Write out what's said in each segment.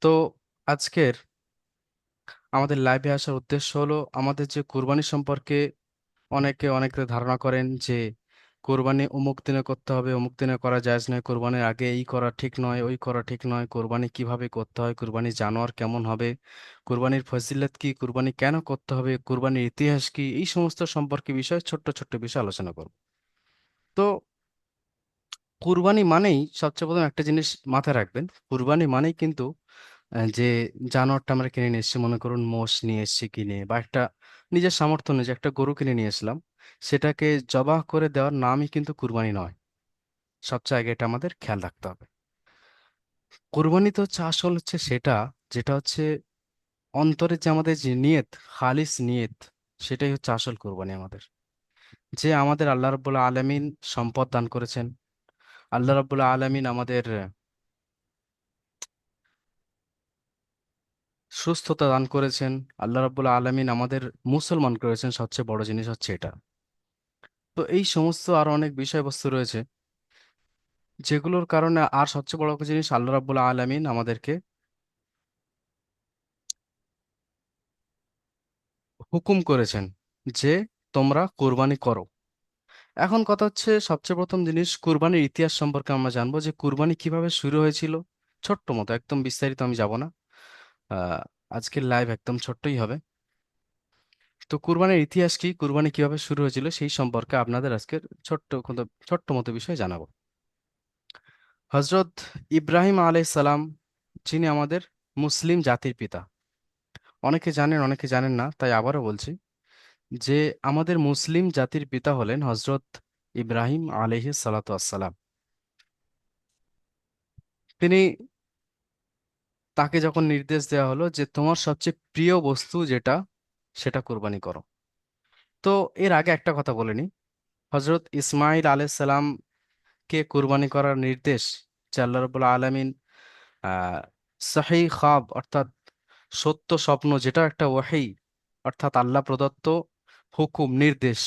তো আজকের আমাদের লাইভে আসার উদ্দেশ্য হলো আমাদের যে কুরবানি সম্পর্কে অনেকে অনেক ধারণা করেন যে কোরবানি অমুক দিনে করতে হবে, অমুক দিনে করা জায়েজ নয়, কোরবানির আগে এই করা ঠিক নয়, ওই করা ঠিক নয়, কোরবানি কিভাবে করতে হয়, কোরবানি জানোয়ার কেমন হবে, কোরবানির ফজিলত কি, কোরবানি কেন করতে হবে, কোরবানির ইতিহাস কি, এই সমস্ত সম্পর্কে বিষয়ে ছোট্ট ছোট্ট বিষয় আলোচনা করব। তো কুরবানি মানেই সবচেয়ে প্রথম একটা জিনিস মাথায় রাখবেন, কুরবানি মানেই কিন্তু যে জানোয়ারটা আমরা কিনে নিয়ে এসেছি, মনে করুন মোষ নিয়ে এসেছি কিনে, বা একটা নিজের সামর্থ্য অনুযায়ী একটা গরু কিনে নিয়ে এসলাম, সেটাকে জবাহ করে দেওয়ার নামই কিন্তু কুরবানি নয়। সবচেয়ে আগে এটা আমাদের খেয়াল রাখতে হবে। কুরবানি তো হচ্ছে আসল হচ্ছে সেটা, যেটা হচ্ছে অন্তরে যে আমাদের যে নিয়ত, খালিস নিয়ত, সেটাই হচ্ছে আসল কুরবানি আমাদের। যে আমাদের আল্লাহ রাব্বুল আলামিন সম্পদ দান করেছেন, আল্লাহ রাব্বুল আলামিন আমাদের সুস্থতা দান করেছেন, আল্লাহ রাব্বুল আলামিন আমাদের মুসলমান করেছেন, সবচেয়ে বড় জিনিস হচ্ছে এটা। তো এই সমস্ত আরো অনেক বিষয়বস্তু রয়েছে যেগুলোর কারণে, আর সবচেয়ে বড় জিনিস আল্লাহ রাব্বুল আলামিন আমাদেরকে হুকুম করেছেন যে তোমরা কোরবানি করো। এখন কথা হচ্ছে, সবচেয়ে প্রথম জিনিস কুরবানির ইতিহাস সম্পর্কে আমরা জানবো যে কুরবানি কিভাবে শুরু হয়েছিল। ছোট্ট মতো, একদম বিস্তারিত আমি যাব না। আহ আজকের লাইভ একদম ছোট্টই হবে। তো কুরবানির ইতিহাস কি, কুরবানি কিভাবে শুরু হয়েছিল, সেই সম্পর্কে আপনাদের আজকের ছোট্ট মতো বিষয় জানাবো। হজরত ইব্রাহিম আলাইহিস সালাম, যিনি আমাদের মুসলিম জাতির পিতা, অনেকে জানেন অনেকে জানেন না, তাই আবারও বলছি যে আমাদের মুসলিম জাতির পিতা হলেন হজরত ইব্রাহিম আলাইহিস সালাতু আসসালাম। তিনি, তাকে যখন নির্দেশ দেওয়া হলো যে তোমার সবচেয়ে প্রিয় বস্তু যেটা, সেটা কোরবানি করো। তো এর আগে একটা কথা বলে নি, হজরত ইসমাইল আলাইহিস সালামকে কোরবানি করার নির্দেশ যে আল্লাহ রাব্বুল আলামিন আহ সহি খাব অর্থাৎ সত্য স্বপ্ন, যেটা একটা ওয়াহি অর্থাৎ আল্লাহ প্রদত্ত হুকুম নির্দেশ,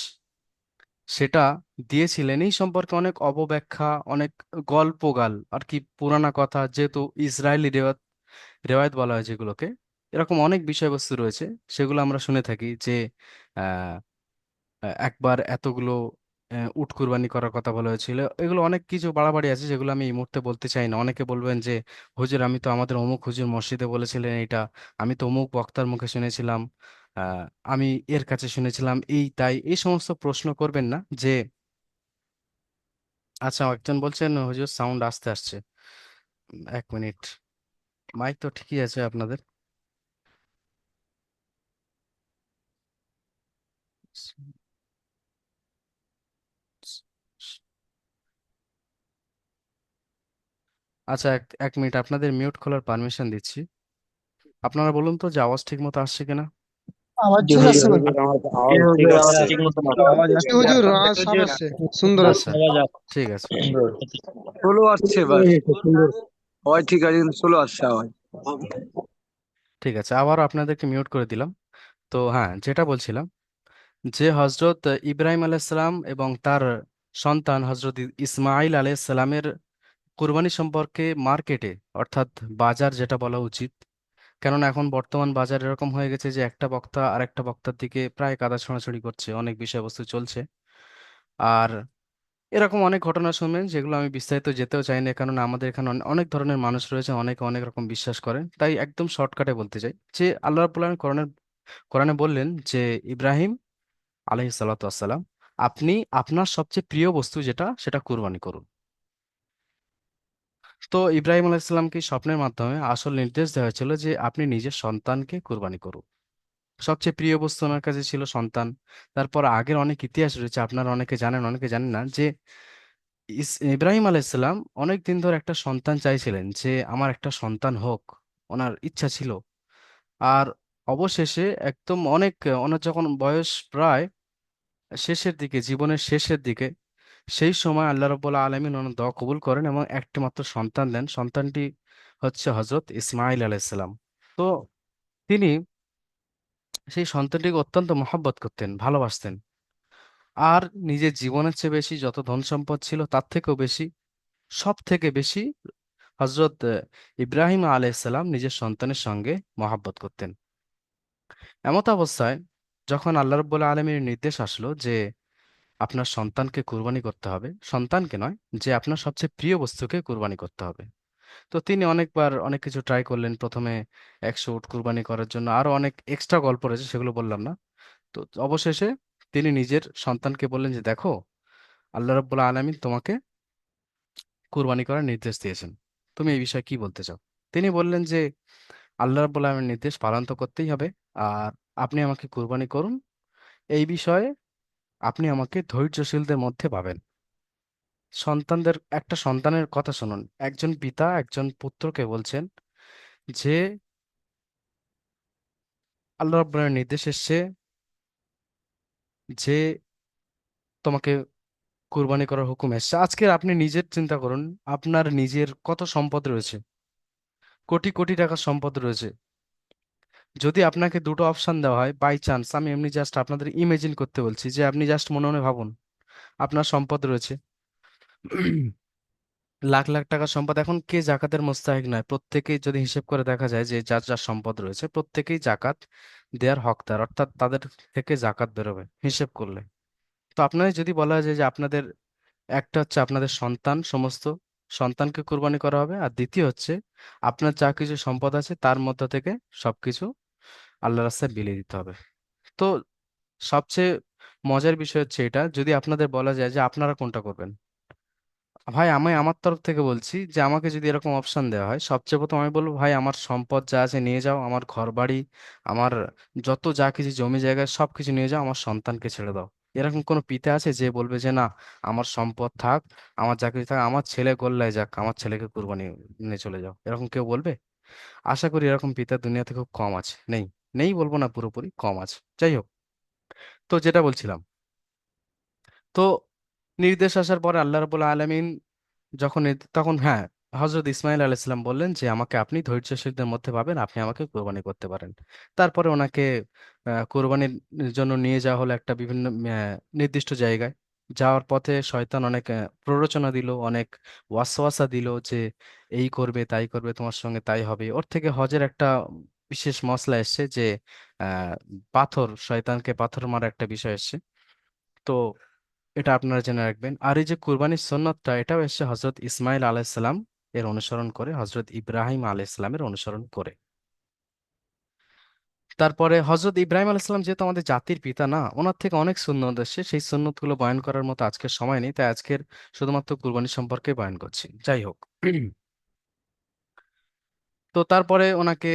সেটা দিয়েছিলেন। এই সম্পর্কে অনেক অপব্যাখ্যা, অনেক গল্পগাল আর কি, পুরানা কথা, যেহেতু ইসরায়েলি রেওয়ায়ত রেওয়ায়ত বলা হয় যেগুলোকে, এরকম অনেক বিষয়বস্তু রয়েছে। সেগুলো আমরা শুনে থাকি যে আহ একবার এতগুলো উট কুরবানি করার কথা বলা হয়েছিল। এগুলো অনেক কিছু বাড়াবাড়ি আছে যেগুলো আমি এই মুহূর্তে বলতে চাই না। অনেকে বলবেন যে হুজুর, আমি তো আমাদের অমুক হুজুর মসজিদে বলেছিলেন এটা, আমি তো অমুক বক্তার মুখে শুনেছিলাম, আহ আমি এর কাছে শুনেছিলাম, এই তাই এই সমস্ত প্রশ্ন করবেন না যে। আচ্ছা, একজন বলছেন হুজুর সাউন্ড আস্তে আসছে। 1 মিনিট, মাইক তো ঠিকই আছে আপনাদের। আচ্ছা, 1 মিনিট, আপনাদের মিউট খোলার পারমিশন দিচ্ছি। আপনারা বলুন তো যে আওয়াজ ঠিক মতো আসছে কিনা। আওয়াজ জি ঠিক হুজুর, আছে ভাই। হুজুর আমার জি আওয়াজ ঠিক হুজুর, আওয়াজ আসছে। ঠিক মতো আওয়াজ জি আসছে হুজুর, আওয়াজ সাফ হুজুর, আছে, সুন্দর আছে। আচ্ছা, আওয়াজ ঠিক আছে। সুন্দর স্লো আসছে ভাই, সুন্দর আওয়াজ ঠিক আছে কিন্তু স্লো আসছে আওয়াজ। ঠিক আছে, আবারও আপনাদেরকে মিউট করে দিলাম। তো হ্যাঁ, যেটা বলছিলাম যে হজরত ইব্রাহিম আলাইসালাম এবং তার সন্তান হজরত ইসমাইল আলাইসালামের কুরবানি সম্পর্কে মার্কেটে, অর্থাৎ বাজার যেটা বলা উচিত, কেননা এখন বর্তমান বাজার এরকম হয়ে গেছে যে একটা বক্তা আর একটা বক্তার দিকে প্রায় কাদা ছোঁড়াছুড়ি করছে, অনেক বিষয়বস্তু চলছে। আর এরকম অনেক ঘটনা শুনবেন যেগুলো আমি বিস্তারিত যেতেও চাই না, কারণ আমাদের এখানে অনেক ধরনের মানুষ রয়েছে, অনেকে অনেক রকম বিশ্বাস করেন। তাই একদম শর্টকাটে বলতে চাই যে আল্লাহ রাব্বুল আলামিন কোরআনে বললেন যে ইব্রাহিম আলাইহিস সালাতু ওয়াসসালাম, আপনি আপনার সবচেয়ে প্রিয় বস্তু যেটা, সেটা কুরবানি করুন। তো ইব্রাহিম আলাইহিসসালামকে স্বপ্নের মাধ্যমে আসল নির্দেশ দেওয়া হয়েছিল যে আপনি নিজের সন্তানকে কুরবানি করুন। সবচেয়ে প্রিয় বস্তু ওনার কাছে ছিল সন্তান। তারপর আগের অনেক ইতিহাস রয়েছে, আপনারা অনেকে জানেন অনেকে জানেন না, যে ইব্রাহিম আলাইহিসসালাম অনেক দিন ধরে একটা সন্তান চাইছিলেন, যে আমার একটা সন্তান হোক, ওনার ইচ্ছা ছিল। আর অবশেষে একদম অনেক, ওনার যখন বয়স প্রায় শেষের দিকে, জীবনের শেষের দিকে, সেই সময় আল্লাহ রাব্বুল আলামিন ওনার দোয়া কবুল করেন এবং একটি মাত্র সন্তান দেন। সন্তানটি হচ্ছে হজরত ইসমাইল আলাইহিসসালাম। তো তিনি সেই সন্তানটিকে অত্যন্ত মহব্বত করতেন, ভালোবাসতেন। আর নিজের জীবনের চেয়ে বেশি, যত ধন সম্পদ ছিল তার থেকেও বেশি, সব থেকে বেশি হজরত ইব্রাহিম আলাইহিসসালাম নিজের সন্তানের সঙ্গে মহাব্বত করতেন। এমত অবস্থায় যখন আল্লাহ রাব্বুল আলামিনের নির্দেশ আসলো যে আপনার সন্তানকে কুরবানি করতে হবে, সন্তানকে নয়, যে আপনার সবচেয়ে প্রিয় বস্তুকে কুরবানি করতে হবে, তো তিনি অনেকবার অনেক কিছু ট্রাই করলেন। প্রথমে 100 উট কুরবানি করার জন্য আরো অনেক এক্সট্রা গল্প রয়েছে, সেগুলো বললাম না। তো অবশেষে তিনি নিজের সন্তানকে বললেন যে দেখো, আল্লাহ রাব্বুল আলামিন তোমাকে কুরবানি করার নির্দেশ দিয়েছেন, তুমি এই বিষয়ে কি বলতে চাও? তিনি বললেন যে আল্লাহ রাব্বুল আলামিনের নির্দেশ পালন তো করতেই হবে, আর আপনি আমাকে কুরবানি করুন। এই বিষয়ে আপনি আমাকে ধৈর্যশীলদের মধ্যে পাবেন। একটা সন্তানের কথা শুনুন, একজন পিতা একজন পুত্রকে বলছেন যে আল্লাহ রাব্বুল আলামিনের নির্দেশ এসছে যে তোমাকে কুরবানি করার হুকুম এসছে। আজকে আপনি নিজের চিন্তা করুন, আপনার নিজের কত সম্পদ রয়েছে, কোটি কোটি টাকার সম্পদ রয়েছে। যদি আপনাকে দুটো অপশন দেওয়া হয় বাই চান্স, আমি এমনি জাস্ট আপনাদের ইমেজিন করতে বলছি, যে আপনি জাস্ট মনে মনে ভাবুন, আপনার সম্পদ রয়েছে লাখ লাখ টাকার সম্পদ। এখন কে জাকাতের মোস্তাহিক নয়? প্রত্যেকেই, যদি হিসেব করে দেখা যায় যে যার যার সম্পদ রয়েছে, প্রত্যেকেই জাকাত দেওয়ার হকদার, অর্থাৎ তাদের থেকে জাকাত বেরোবে হিসেব করলে। তো আপনাদের যদি বলা যায় যে আপনাদের একটা হচ্ছে আপনাদের সন্তান, সমস্ত সন্তানকে কুরবানি করা হবে, আর দ্বিতীয় হচ্ছে আপনার যা কিছু সম্পদ আছে তার মধ্য থেকে সবকিছু আল্লাহ রাস্তায় বিলিয়ে দিতে হবে। তো সবচেয়ে মজার বিষয় হচ্ছে এটা, যদি আপনাদের বলা যায় যে আপনারা কোনটা করবেন। ভাই, আমি আমার তরফ থেকে বলছি যে আমাকে যদি এরকম অপশন দেওয়া হয়, সবচেয়ে প্রথম আমি বলবো ভাই আমার সম্পদ যা আছে নিয়ে যাও, আমার ঘর বাড়ি, আমার যত যা কিছু জমি জায়গা সবকিছু নিয়ে যাও, আমার সন্তানকে ছেড়ে দাও। এরকম কোনো পিতা আছে যে বলবে যে না, আমার সম্পদ থাক, আমার যা কিছু থাক, আমার ছেলে গোল্লায় যাক, আমার ছেলেকে কুরবানি নিয়ে চলে যাও? এরকম কেউ বলবে? আশা করি এরকম পিতা দুনিয়াতে খুব কম আছে। নেই, নেই বলবো না, পুরোপুরি কম আছে। যাই হোক, তো যেটা বলছিলাম, তো নির্দেশ আসার পরে আল্লাহ রাব্বুল আলামিন যখন তখন হ্যাঁ, হজরত ইসমাইল আলাইহিসসালাম বললেন যে আমাকে আপনি ধৈর্যশীলদের মধ্যে পাবেন, আপনি আমাকে কোরবানি করতে পারেন। তারপরে ওনাকে কোরবানির জন্য নিয়ে যাওয়া হলো একটা বিভিন্ন নির্দিষ্ট জায়গায়। যাওয়ার পথে শয়তান অনেক প্ররোচনা দিল, অনেক ওয়াসওয়াসা দিল যে এই করবে তাই করবে, তোমার সঙ্গে তাই হবে। ওর থেকে হজের একটা বিশেষ মসলা এসছে যে আহ পাথর, শয়তানকে পাথর মারা একটা বিষয় এসছে। তো এটা আপনারা জেনে রাখবেন। আর এই যে কুরবানির সুন্নতটা, এটাও এসেছে হজরত ইসমাইল আলাইহিসসালাম এর অনুসরণ করে, হজরত ইব্রাহিম আলাইহিসসালামের অনুসরণ করে। তারপরে হজরত ইব্রাহিম আলাইহিসসালাম যেহেতু আমাদের জাতির পিতা না, ওনার থেকে অনেক সুন্নত এসেছে, সেই সুন্নতগুলো বয়ান করার মতো আজকের সময় নেই, তাই আজকের শুধুমাত্র কুরবানি সম্পর্কে বয়ান করছি। যাই হোক, তো তারপরে ওনাকে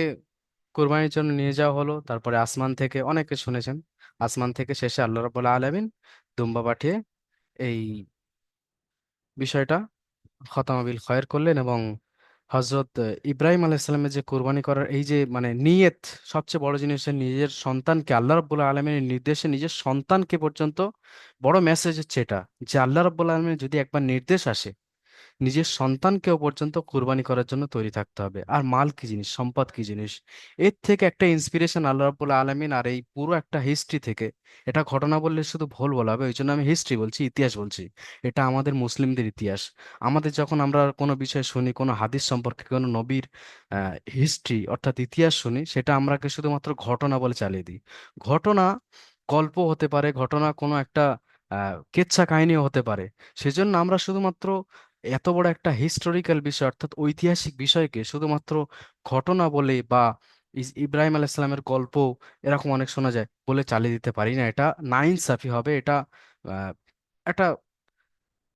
কুরবানির জন্য নিয়ে যাওয়া হলো। তারপরে আসমান থেকে, অনেকে শুনেছেন, আসমান থেকে শেষে আল্লাহ রাব্বুল আলামিন দুম্বা পাঠিয়ে এই বিষয়টা খতম বিল খয়ের করলেন। এবং হজরত ইব্রাহিম আলাইহিসসালামের যে কোরবানি করার এই যে মানে নিয়ত, সবচেয়ে বড় জিনিস হচ্ছে নিজের সন্তানকে, আল্লাহ রাব্বুল আলামিনের নির্দেশে নিজের সন্তানকে পর্যন্ত, বড় মেসেজ হচ্ছে এটা, যে আল্লাহ রাব্বুল আলামিনের যদি একবার নির্দেশ আসে, নিজের সন্তানকেও পর্যন্ত কুরবানি করার জন্য তৈরি থাকতে হবে। আর মাল কি জিনিস, সম্পদ কি জিনিস, এর থেকে একটা ইন্সপিরেশন আল্লাহ রাব্বুল আলামিন আর এই পুরো একটা হিস্ট্রি থেকে। এটা ঘটনা বললে শুধু ভুল বলা হবে, ওই জন্য আমি হিস্ট্রি বলছি, ইতিহাস বলছি। এটা আমাদের মুসলিমদের ইতিহাস। আমাদের যখন আমরা কোনো বিষয় শুনি, কোনো হাদিস সম্পর্কে, কোনো নবীর হিস্ট্রি অর্থাৎ ইতিহাস শুনি, সেটা আমরাকে শুধুমাত্র ঘটনা বলে চালিয়ে দিই। ঘটনা গল্প হতে পারে, ঘটনা কোনো একটা কেচ্ছা কাহিনীও হতে পারে। সেজন্য আমরা শুধুমাত্র এত বড় একটা হিস্টোরিক্যাল বিষয় অর্থাৎ ঐতিহাসিক বিষয়কে শুধুমাত্র ঘটনা বলে বা ইব্রাহিম আলাইহিসসালামের গল্প, এরকম অনেক শোনা যায়, বলে চালিয়ে দিতে পারি না। এটা নাইনসাফি হবে, এটা আহ, একটা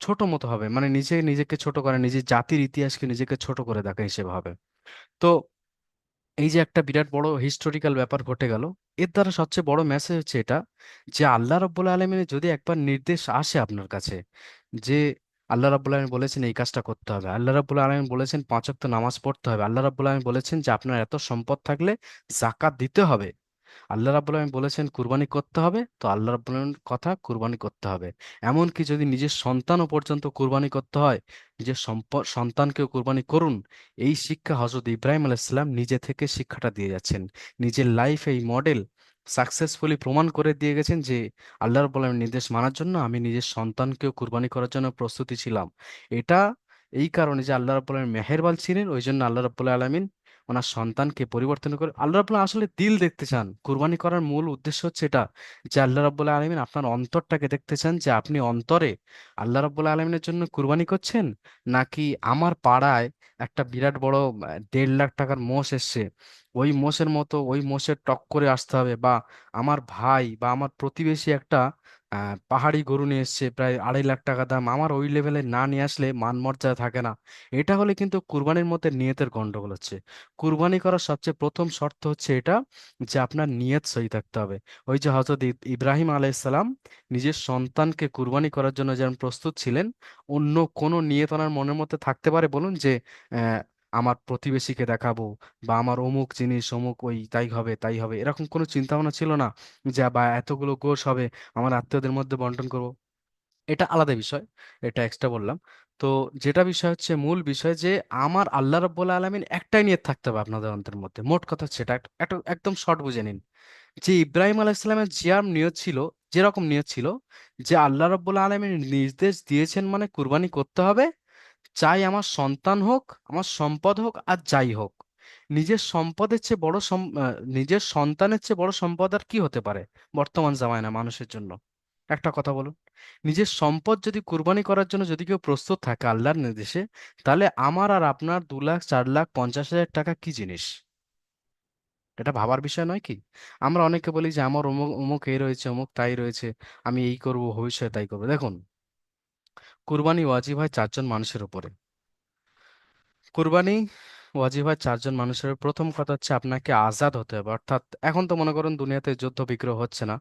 ছোট মতো হবে, মানে নিজে নিজেকে ছোট করে, নিজের জাতির ইতিহাসকে নিজেকে ছোট করে দেখা হিসেবে হবে। তো এই যে একটা বিরাট বড় হিস্টোরিক্যাল ব্যাপার ঘটে গেল, এর দ্বারা সবচেয়ে বড় মেসেজ হচ্ছে এটা, যে আল্লাহ রাব্বুল আলামিনের যদি একবার নির্দেশ আসে আপনার কাছে, যে আল্লাহ রাব্বুল আলামিন বলেছেন এই কাজটা করতে হবে, আল্লাহ রাব্বুল আলামিন বলেছেন 5 ওয়াক্ত নামাজ পড়তে হবে, আল্লাহ রাব্বুল আলামিন বলেছেন যে আপনার এত সম্পদ থাকলে জাকাত দিতে হবে, আল্লাহ রাব্বুল আলামিন বলেছেন কুরবানি করতে হবে, তো আল্লাহ রাব্বুল আলামিনের কথা কুরবানি করতে হবে। এমনকি যদি নিজের সন্তানও পর্যন্ত কুরবানি করতে হয়, নিজের সন্তানকেও কুরবানি করুন। এই শিক্ষা হযরত ইব্রাহিম আলাইহিস সালাম নিজে থেকে শিক্ষাটা দিয়ে যাচ্ছেন। নিজের লাইফে এই মডেল সাকসেসফুলি প্রমাণ করে দিয়ে গেছেন যে আল্লাহ রাব্বুল আলামিনের নির্দেশ মানার জন্য আমি নিজের সন্তানকেও কুরবানি করার জন্য প্রস্তুতি ছিলাম। এটা এই কারণে যে আল্লাহ রাব্বুল আলামিন মেহেরবান ছিলেন, ওই জন্য আল্লাহ রাব্বুল আলামিন ওনার সন্তানকে পরিবর্তন করে। আল্লাহ রাব্বুল আলামিন আসলে দিল দেখতে চান। কুরবানি করার মূল উদ্দেশ্য হচ্ছে এটা, যে আল্লাহ রাব্বুল আলামিন আপনার অন্তরটাকে দেখতে চান, যে আপনি অন্তরে আল্লাহ রাব্বুল আলামিনের জন্য কুরবানি করছেন, নাকি আমার পাড়ায় একটা বিরাট বড় 1.5 লাখ টাকার মোষ এসছে, ওই মোষের মতো ওই মোষের টক্করে আসতে হবে, বা আমার ভাই বা আমার প্রতিবেশী একটা পাহাড়ি গরু নিয়ে এসছে প্রায় 2.5 লাখ টাকা দাম, আমার ওই লেভেলে না নিয়ে আসলে মান মর্যাদা থাকে না। এটা হলে কিন্তু কুরবানির মধ্যে নিয়তের গন্ডগোল হচ্ছে। কুরবানি করার সবচেয়ে প্রথম শর্ত হচ্ছে এটা, যে আপনার নিয়ত সহি থাকতে হবে। ওই যে হযরত ইব্রাহিম আলাইহিসসালাম নিজের সন্তানকে কুরবানি করার জন্য যেমন প্রস্তুত ছিলেন, অন্য কোনো নিয়ত ওনার মনের মধ্যে থাকতে পারে বলুন? যে আহ, আমার প্রতিবেশীকে দেখাবো, বা আমার অমুক জিনিস অমুক ওই তাই হবে তাই হবে, এরকম কোনো চিন্তা ভাবনা ছিল না? যে বা এতগুলো গোশ হবে, আমার আত্মীয়দের মধ্যে বন্টন করব, এটা আলাদা বিষয়, এটা এক্সট্রা বললাম। তো যেটা বিষয় হচ্ছে, মূল বিষয় যে আমার আল্লাহ রাব্বুল আলামিন একটাই নিয়ত থাকতে হবে আপনাদের অন্তরের মধ্যে। মোট কথা হচ্ছে এটা, একটা একদম শর্ট বুঝে নিন। যে ইব্রাহিম আলাইহিসসালামের জিয়ার নিয়ত ছিল, যেরকম নিয়ত ছিল, যে আল্লাহ রাব্বুল আলামিন নির্দেশ দিয়েছেন মানে কুরবানি করতে হবে, চাই আমার সন্তান হোক, আমার সম্পদ হোক, আর যাই হোক। নিজের সম্পদের চেয়ে বড় নিজের সন্তানের চেয়ে বড় সম্পদ আর কি হতে পারে বর্তমান জামানায় মানুষের জন্য? একটা কথা বলুন। নিজের সম্পদ যদি কুরবানি করার জন্য যদি কেউ প্রস্তুত থাকে আল্লাহর নির্দেশে, তাহলে আমার আর আপনার 2 লাখ 4 লাখ 50,000 টাকা কি জিনিস? এটা ভাবার বিষয় নয় কি? আমরা অনেকে বলি যে আমার অমুক অমুক এই রয়েছে, অমুক তাই রয়েছে, আমি এই করব, ভবিষ্যতে তাই করবো। দেখুন, কুরবানি ওয়াজিব হয় 4 জন মানুষের উপরে। কুরবানি ওয়াজিব হয় 4 জন মানুষের। প্রথম কথা হচ্ছে আপনাকে আজাদ হতে হবে, অর্থাৎ এখন তো মনে করুন দুনিয়াতে যুদ্ধ বিগ্রহ হচ্ছে না,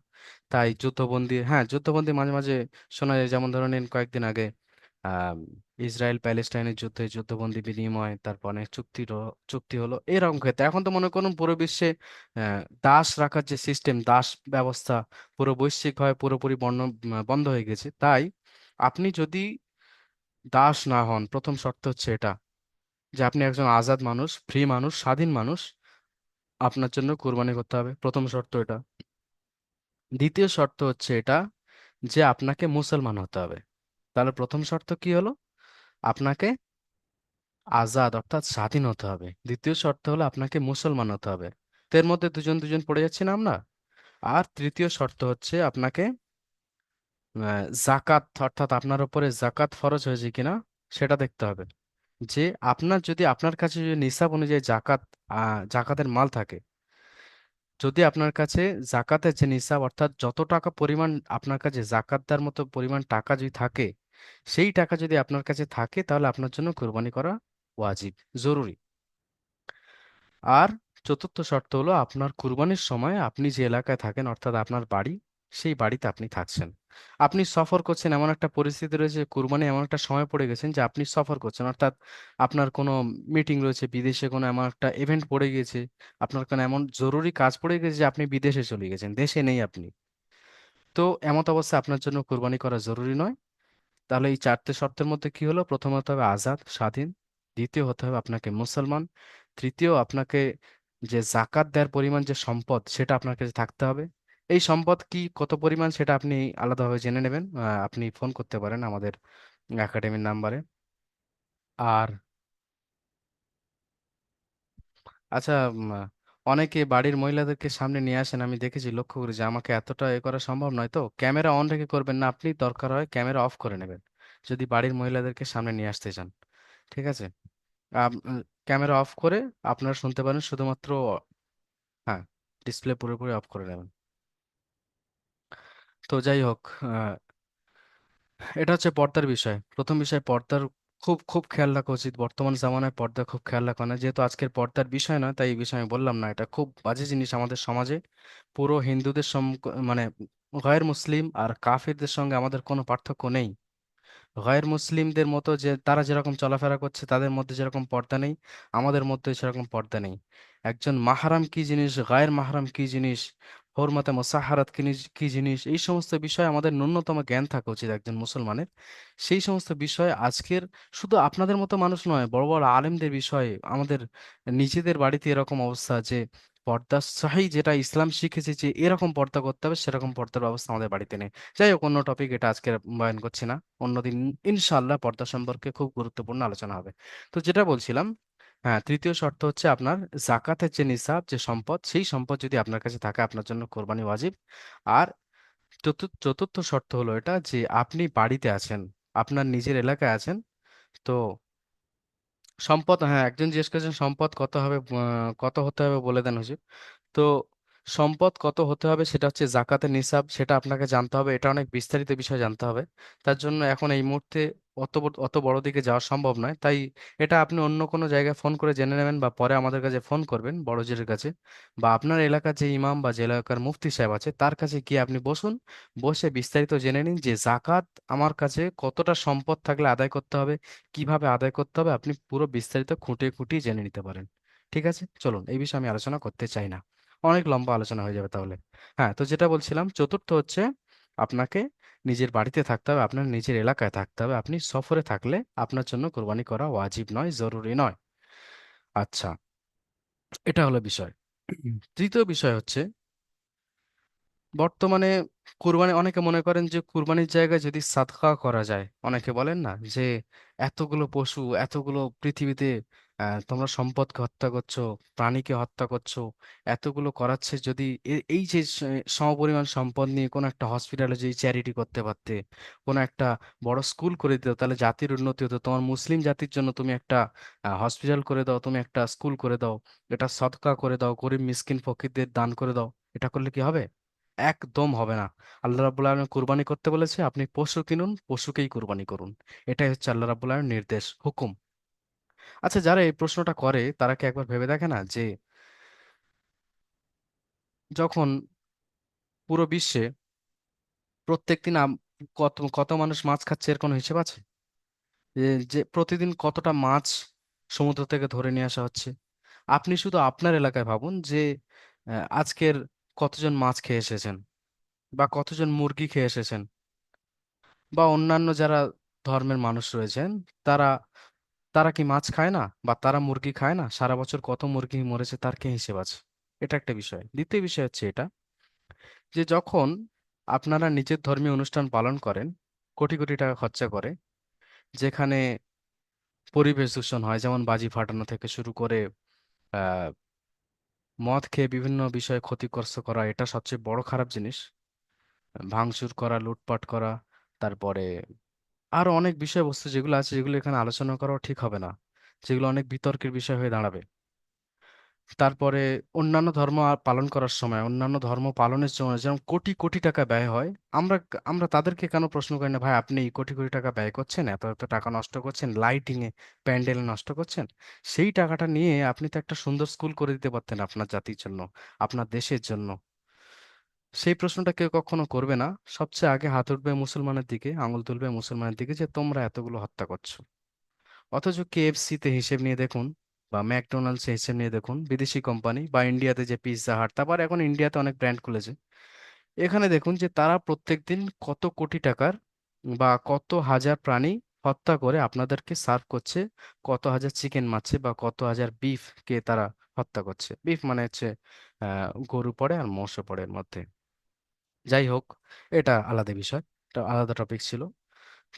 তাই যুদ্ধবন্দী, হ্যাঁ যুদ্ধবন্দী মাঝে মাঝে শোনা যায়, যেমন ধরে নিন কয়েকদিন আগে আহ ইসরায়েল প্যালেস্টাইনের যুদ্ধে যুদ্ধবন্দী বিনিময়, তারপর অনেক চুক্তি হলো এরকম ক্ষেত্রে। এখন তো মনে করুন পুরো বিশ্বে দাস রাখার যে সিস্টেম, দাস ব্যবস্থা পুরো বৈশ্বিকভাবে পুরোপুরি বন্ধ হয়ে গেছে। তাই আপনি যদি দাস না হন, প্রথম শর্ত হচ্ছে এটা, যে আপনি একজন আজাদ মানুষ, ফ্রি মানুষ, স্বাধীন মানুষ, আপনার জন্য কোরবানি করতে হবে, প্রথম শর্ত এটা। দ্বিতীয় শর্ত হচ্ছে এটা, যে আপনাকে মুসলমান হতে হবে। তাহলে প্রথম শর্ত কি হলো? আপনাকে আজাদ অর্থাৎ স্বাধীন হতে হবে। দ্বিতীয় শর্ত হলো আপনাকে মুসলমান হতে হবে। তো এর মধ্যে দুজন দুজন পড়ে যাচ্ছি না আমরা? আর তৃতীয় শর্ত হচ্ছে আপনাকে জাকাত, অর্থাৎ আপনার উপরে জাকাত ফরজ হয়েছে কিনা সেটা দেখতে হবে। যে আপনার যদি আপনার কাছে যদি নিসাব অনুযায়ী জাকাতের মাল থাকে, যদি আপনার কাছে জাকাতের যে নিসাব, অর্থাৎ যত টাকা পরিমাণ আপনার কাছে জাকাত দেওয়ার মতো পরিমাণ টাকা যদি থাকে, সেই টাকা যদি আপনার কাছে থাকে, তাহলে আপনার জন্য কোরবানি করা ওয়াজিব, জরুরি। আর চতুর্থ শর্ত হলো, আপনার কুরবানির সময় আপনি যে এলাকায় থাকেন, অর্থাৎ আপনার বাড়ি, সেই বাড়িতে আপনি থাকছেন। আপনি সফর করছেন, এমন একটা পরিস্থিতি রয়েছে, কুরবানি এমন একটা সময় পড়ে গেছেন যে আপনি সফর করছেন, অর্থাৎ আপনার কোনো মিটিং রয়েছে বিদেশে, কোনো এমন একটা ইভেন্ট পড়ে গিয়েছে, আপনার কোনো এমন জরুরি কাজ পড়ে গেছে যে আপনি বিদেশে চলে গেছেন, দেশে নেই আপনি। তো এমত অবস্থায় আপনার জন্য কুরবানি করা জরুরি নয়। তাহলে এই 4টে শর্তের মধ্যে কি হলো? প্রথম হতে হবে আজাদ, স্বাধীন। দ্বিতীয় হতে হবে আপনাকে মুসলমান। তৃতীয়, আপনাকে যে জাকাত দেওয়ার পরিমাণ যে সম্পদ, সেটা আপনার কাছে থাকতে হবে। এই সম্পদ কি কত পরিমাণ সেটা আপনি আলাদাভাবে জেনে নেবেন, আপনি ফোন করতে পারেন আমাদের একাডেমির নাম্বারে। আর আচ্ছা, অনেকে বাড়ির মহিলাদেরকে সামনে নিয়ে আসেন, আমি দেখেছি, লক্ষ্য করি যে আমাকে এতটা এ করা সম্ভব নয়, তো ক্যামেরা অন রেখে করবেন না, আপনি দরকার হয় ক্যামেরা অফ করে নেবেন যদি বাড়ির মহিলাদেরকে সামনে নিয়ে আসতে চান। ঠিক আছে? ক্যামেরা অফ করে আপনারা শুনতে পারেন শুধুমাত্র, হ্যাঁ, ডিসপ্লে পুরোপুরি অফ করে নেবেন। তো যাই হোক, আহ, এটা হচ্ছে পর্দার বিষয়। প্রথম বিষয়, পর্দার খুব খুব খেয়াল রাখা উচিত। বর্তমান জামানায় পর্দা খুব খেয়াল রাখা না, যেহেতু আজকের পর্দার বিষয় নয় তাই এই বিষয়ে আমি বললাম না। এটা খুব বাজে জিনিস আমাদের সমাজে। পুরো হিন্দুদের মানে গैर মুসলিম আর কাফিরদের সঙ্গে আমাদের কোনো পার্থক্য নেই। গैर মুসলিমদের মতো যে তারা যেরকম চলাফেরা করছে, তাদের মধ্যে যেরকম পর্দা নেই, আমাদের মধ্যে সেরকম পর্দা নেই। একজন মাহারাম কি জিনিস, গায়ের মাহারাম কি জিনিস, হরমতে মোসাহারাত কি জিনিস, এই সমস্ত বিষয়ে আমাদের ন্যূনতম জ্ঞান থাকা উচিত একজন মুসলমানের। সেই সমস্ত বিষয়ে আজকের, শুধু আপনাদের মতো মানুষ নয়, বড় বড় আলেমদের বিষয়ে আমাদের নিজেদের বাড়িতে এরকম অবস্থা যে পর্দা সহি যেটা ইসলাম শিখেছে যে এরকম পর্দা করতে হবে, সেরকম পর্দার ব্যবস্থা আমাদের বাড়িতে নেই। যাই হোক, অন্য টপিক, এটা আজকে বয়ান করছি না। অন্যদিন ইনশাআল্লাহ পর্দা সম্পর্কে খুব গুরুত্বপূর্ণ আলোচনা হবে। তো যেটা বলছিলাম, হ্যাঁ, তৃতীয় শর্ত হচ্ছে আপনার জাকাতের যে নিসাব, যে সম্পদ, সেই সম্পদ যদি আপনার কাছে থাকে, আপনার জন্য কোরবানি ওয়াজিব। আর চতুর্থ শর্ত হলো এটা যে আপনি বাড়িতে আছেন, আপনার নিজের এলাকায় আছেন। তো সম্পদ, হ্যাঁ, একজন জিজ্ঞেস করেছেন সম্পদ কত হবে, কত হতে হবে বলে দেন হুজুর। তো সম্পদ কত হতে হবে সেটা হচ্ছে জাকাতের নিসাব, সেটা আপনাকে জানতে হবে। এটা অনেক বিস্তারিত বিষয়, জানতে হবে। তার জন্য এখন এই মুহূর্তে অত বড় দিকে যাওয়া সম্ভব নয়। তাই এটা আপনি অন্য কোনো জায়গায় ফোন করে জেনে নেবেন, বা পরে আমাদের কাছে ফোন করবেন বড়জির কাছে, বা আপনার এলাকার যে ইমাম বা যে এলাকার মুফতি সাহেব আছে তার কাছে গিয়ে আপনি বসুন। বসে বিস্তারিত জেনে নিন যে জাকাত আমার কাছে কতটা সম্পদ থাকলে আদায় করতে হবে, কিভাবে আদায় করতে হবে, আপনি পুরো বিস্তারিত খুঁটিয়ে খুঁটিয়ে জেনে নিতে পারেন। ঠিক আছে, চলুন, এই বিষয়ে আমি আলোচনা করতে চাই না, অনেক লম্বা আলোচনা হয়ে যাবে তাহলে। হ্যাঁ, তো যেটা বলছিলাম, চতুর্থ হচ্ছে আপনাকে নিজের বাড়িতে থাকতে হবে, আপনার নিজের এলাকায় থাকতে হবে। আপনি সফরে থাকলে আপনার জন্য কোরবানি করা ওয়াজিব নয়, জরুরি নয়। আচ্ছা, এটা হলো বিষয়। তৃতীয় বিষয় হচ্ছে, বর্তমানে কুরবানি, অনেকে মনে করেন যে কুরবানির জায়গায় যদি সাদকা করা যায়, অনেকে বলেন না যে এতগুলো পশু, এতগুলো পৃথিবীতে তোমরা সম্পদকে হত্যা করছো, প্রাণীকে হত্যা করছো, এতগুলো করাচ্ছে, যদি এই যে সমপরিমাণ সম্পদ নিয়ে কোনো একটা হসপিটালে যদি চ্যারিটি করতে পারতে, কোনো একটা বড় স্কুল করে দিত, তাহলে জাতির উন্নতি হতো। তোমার মুসলিম জাতির জন্য তুমি একটা হসপিটাল করে দাও, তুমি একটা স্কুল করে দাও, এটা সদকা করে দাও, গরিব মিসকিন ফকিরদের দান করে দাও। এটা করলে কি হবে? একদম হবে না। আল্লাহ রাব্বুল আলামিন কুরবানি করতে বলেছে, আপনি পশু কিনুন, পশুকেই কুরবানি করুন। এটাই হচ্ছে আল্লাহ রাব্বুল আলামিনের নির্দেশ, হুকুম। আচ্ছা, যারা এই প্রশ্নটা করে তারা কি একবার ভেবে দেখে না যে যখন পুরো বিশ্বে প্রত্যেকদিন কত কত মানুষ মাছ খাচ্ছে, এর কোনো হিসেব আছে? যে প্রতিদিন কতটা মাছ সমুদ্র থেকে ধরে নিয়ে আসা হচ্ছে। আপনি শুধু আপনার এলাকায় ভাবুন যে আজকের কতজন মাছ খেয়ে এসেছেন, বা কতজন মুরগি খেয়ে এসেছেন, বা অন্যান্য যারা ধর্মের মানুষ রয়েছেন, তারা তারা কি মাছ খায় না, বা তারা মুরগি খায় না? সারা বছর কত মুরগি মরেছে তার কি হিসেব আছে? এটা একটা বিষয়। দ্বিতীয় বিষয় হচ্ছে এটা, যে যখন আপনারা নিজের ধর্মীয় অনুষ্ঠান পালন করেন, কোটি কোটি টাকা খরচা করে, যেখানে পরিবেশ দূষণ হয়, যেমন বাজি ফাটানো থেকে শুরু করে আহ মদ খেয়ে বিভিন্ন বিষয়ে ক্ষতিগ্রস্ত করা, এটা সবচেয়ে বড় খারাপ জিনিস। ভাঙচুর করা, লুটপাট করা, তারপরে আরো অনেক বিষয়বস্তু যেগুলো আছে, যেগুলো এখানে আলোচনা করাও ঠিক হবে না, যেগুলো অনেক বিতর্কের বিষয় হয়ে দাঁড়াবে। তারপরে অন্যান্য ধর্ম পালন করার সময়, অন্যান্য ধর্ম পালনের জন্য যেমন কোটি কোটি টাকা ব্যয় হয়, আমরা আমরা তাদেরকে কেন প্রশ্ন করি না, ভাই আপনি এই কোটি কোটি টাকা ব্যয় করছেন, এত এত টাকা নষ্ট করছেন, লাইটিং এ, প্যান্ডেলে নষ্ট করছেন, সেই টাকাটা নিয়ে আপনি তো একটা সুন্দর স্কুল করে দিতে পারতেন আপনার জাতির জন্য, আপনার দেশের জন্য। সেই প্রশ্নটা কেউ কখনো করবে না। সবচেয়ে আগে হাত উঠবে মুসলমানের দিকে, আঙুল তুলবে মুসলমানের দিকে, যে তোমরা এতগুলো হত্যা করছো। অথচ কেএফসি তে হিসেব নিয়ে দেখুন, বা ম্যাকডোনাল্ডস এ হিসেব নিয়ে দেখুন, বিদেশি কোম্পানি, বা ইন্ডিয়াতে যে পিৎজা হাট, তারপর এখন ইন্ডিয়াতে অনেক ব্র্যান্ড খুলেছে, এখানে দেখুন যে তারা প্রত্যেকদিন কত কোটি টাকার বা কত হাজার প্রাণী হত্যা করে আপনাদেরকে সার্ভ করছে, কত হাজার চিকেন মারছে, বা কত হাজার বিফ কে তারা হত্যা করছে। বিফ মানে হচ্ছে গরু পড়ে আর মোষ পড়ে এর মধ্যে। যাই হোক, এটা আলাদা বিষয়, এটা আলাদা টপিক ছিল।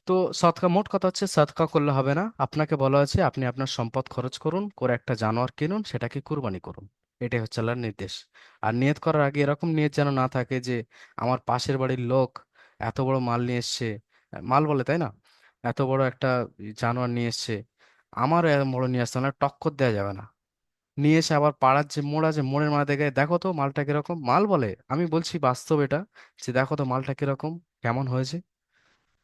তো সৎকা, মোট কথা হচ্ছে সৎকা করলে হবে না, আপনাকে বলা হয়েছে আপনি আপনার সম্পদ খরচ করুন, করে একটা জানোয়ার কিনুন, সেটাকে কুরবানি করুন। এটাই হচ্ছে আল্লাহর নির্দেশ। আর নিয়ত করার আগে এরকম নিয়ত যেন না থাকে যে আমার পাশের বাড়ির লোক এত বড় মাল নিয়ে এসছে, মাল বলে তাই না, এত বড় একটা জানোয়ার নিয়ে এসছে, আমার এত বড় নিয়ে আসতে না, টক্কর দেওয়া যাবে না। নিয়ে এসে আবার পাড়ার যে মোড় আছে, মোড়ের মাঝে দেখে দেখো তো মালটা কিরকম, মাল বলে, আমি বলছি বাস্তব এটা, যে দেখো তো মালটা কিরকম, কেমন হয়েছে।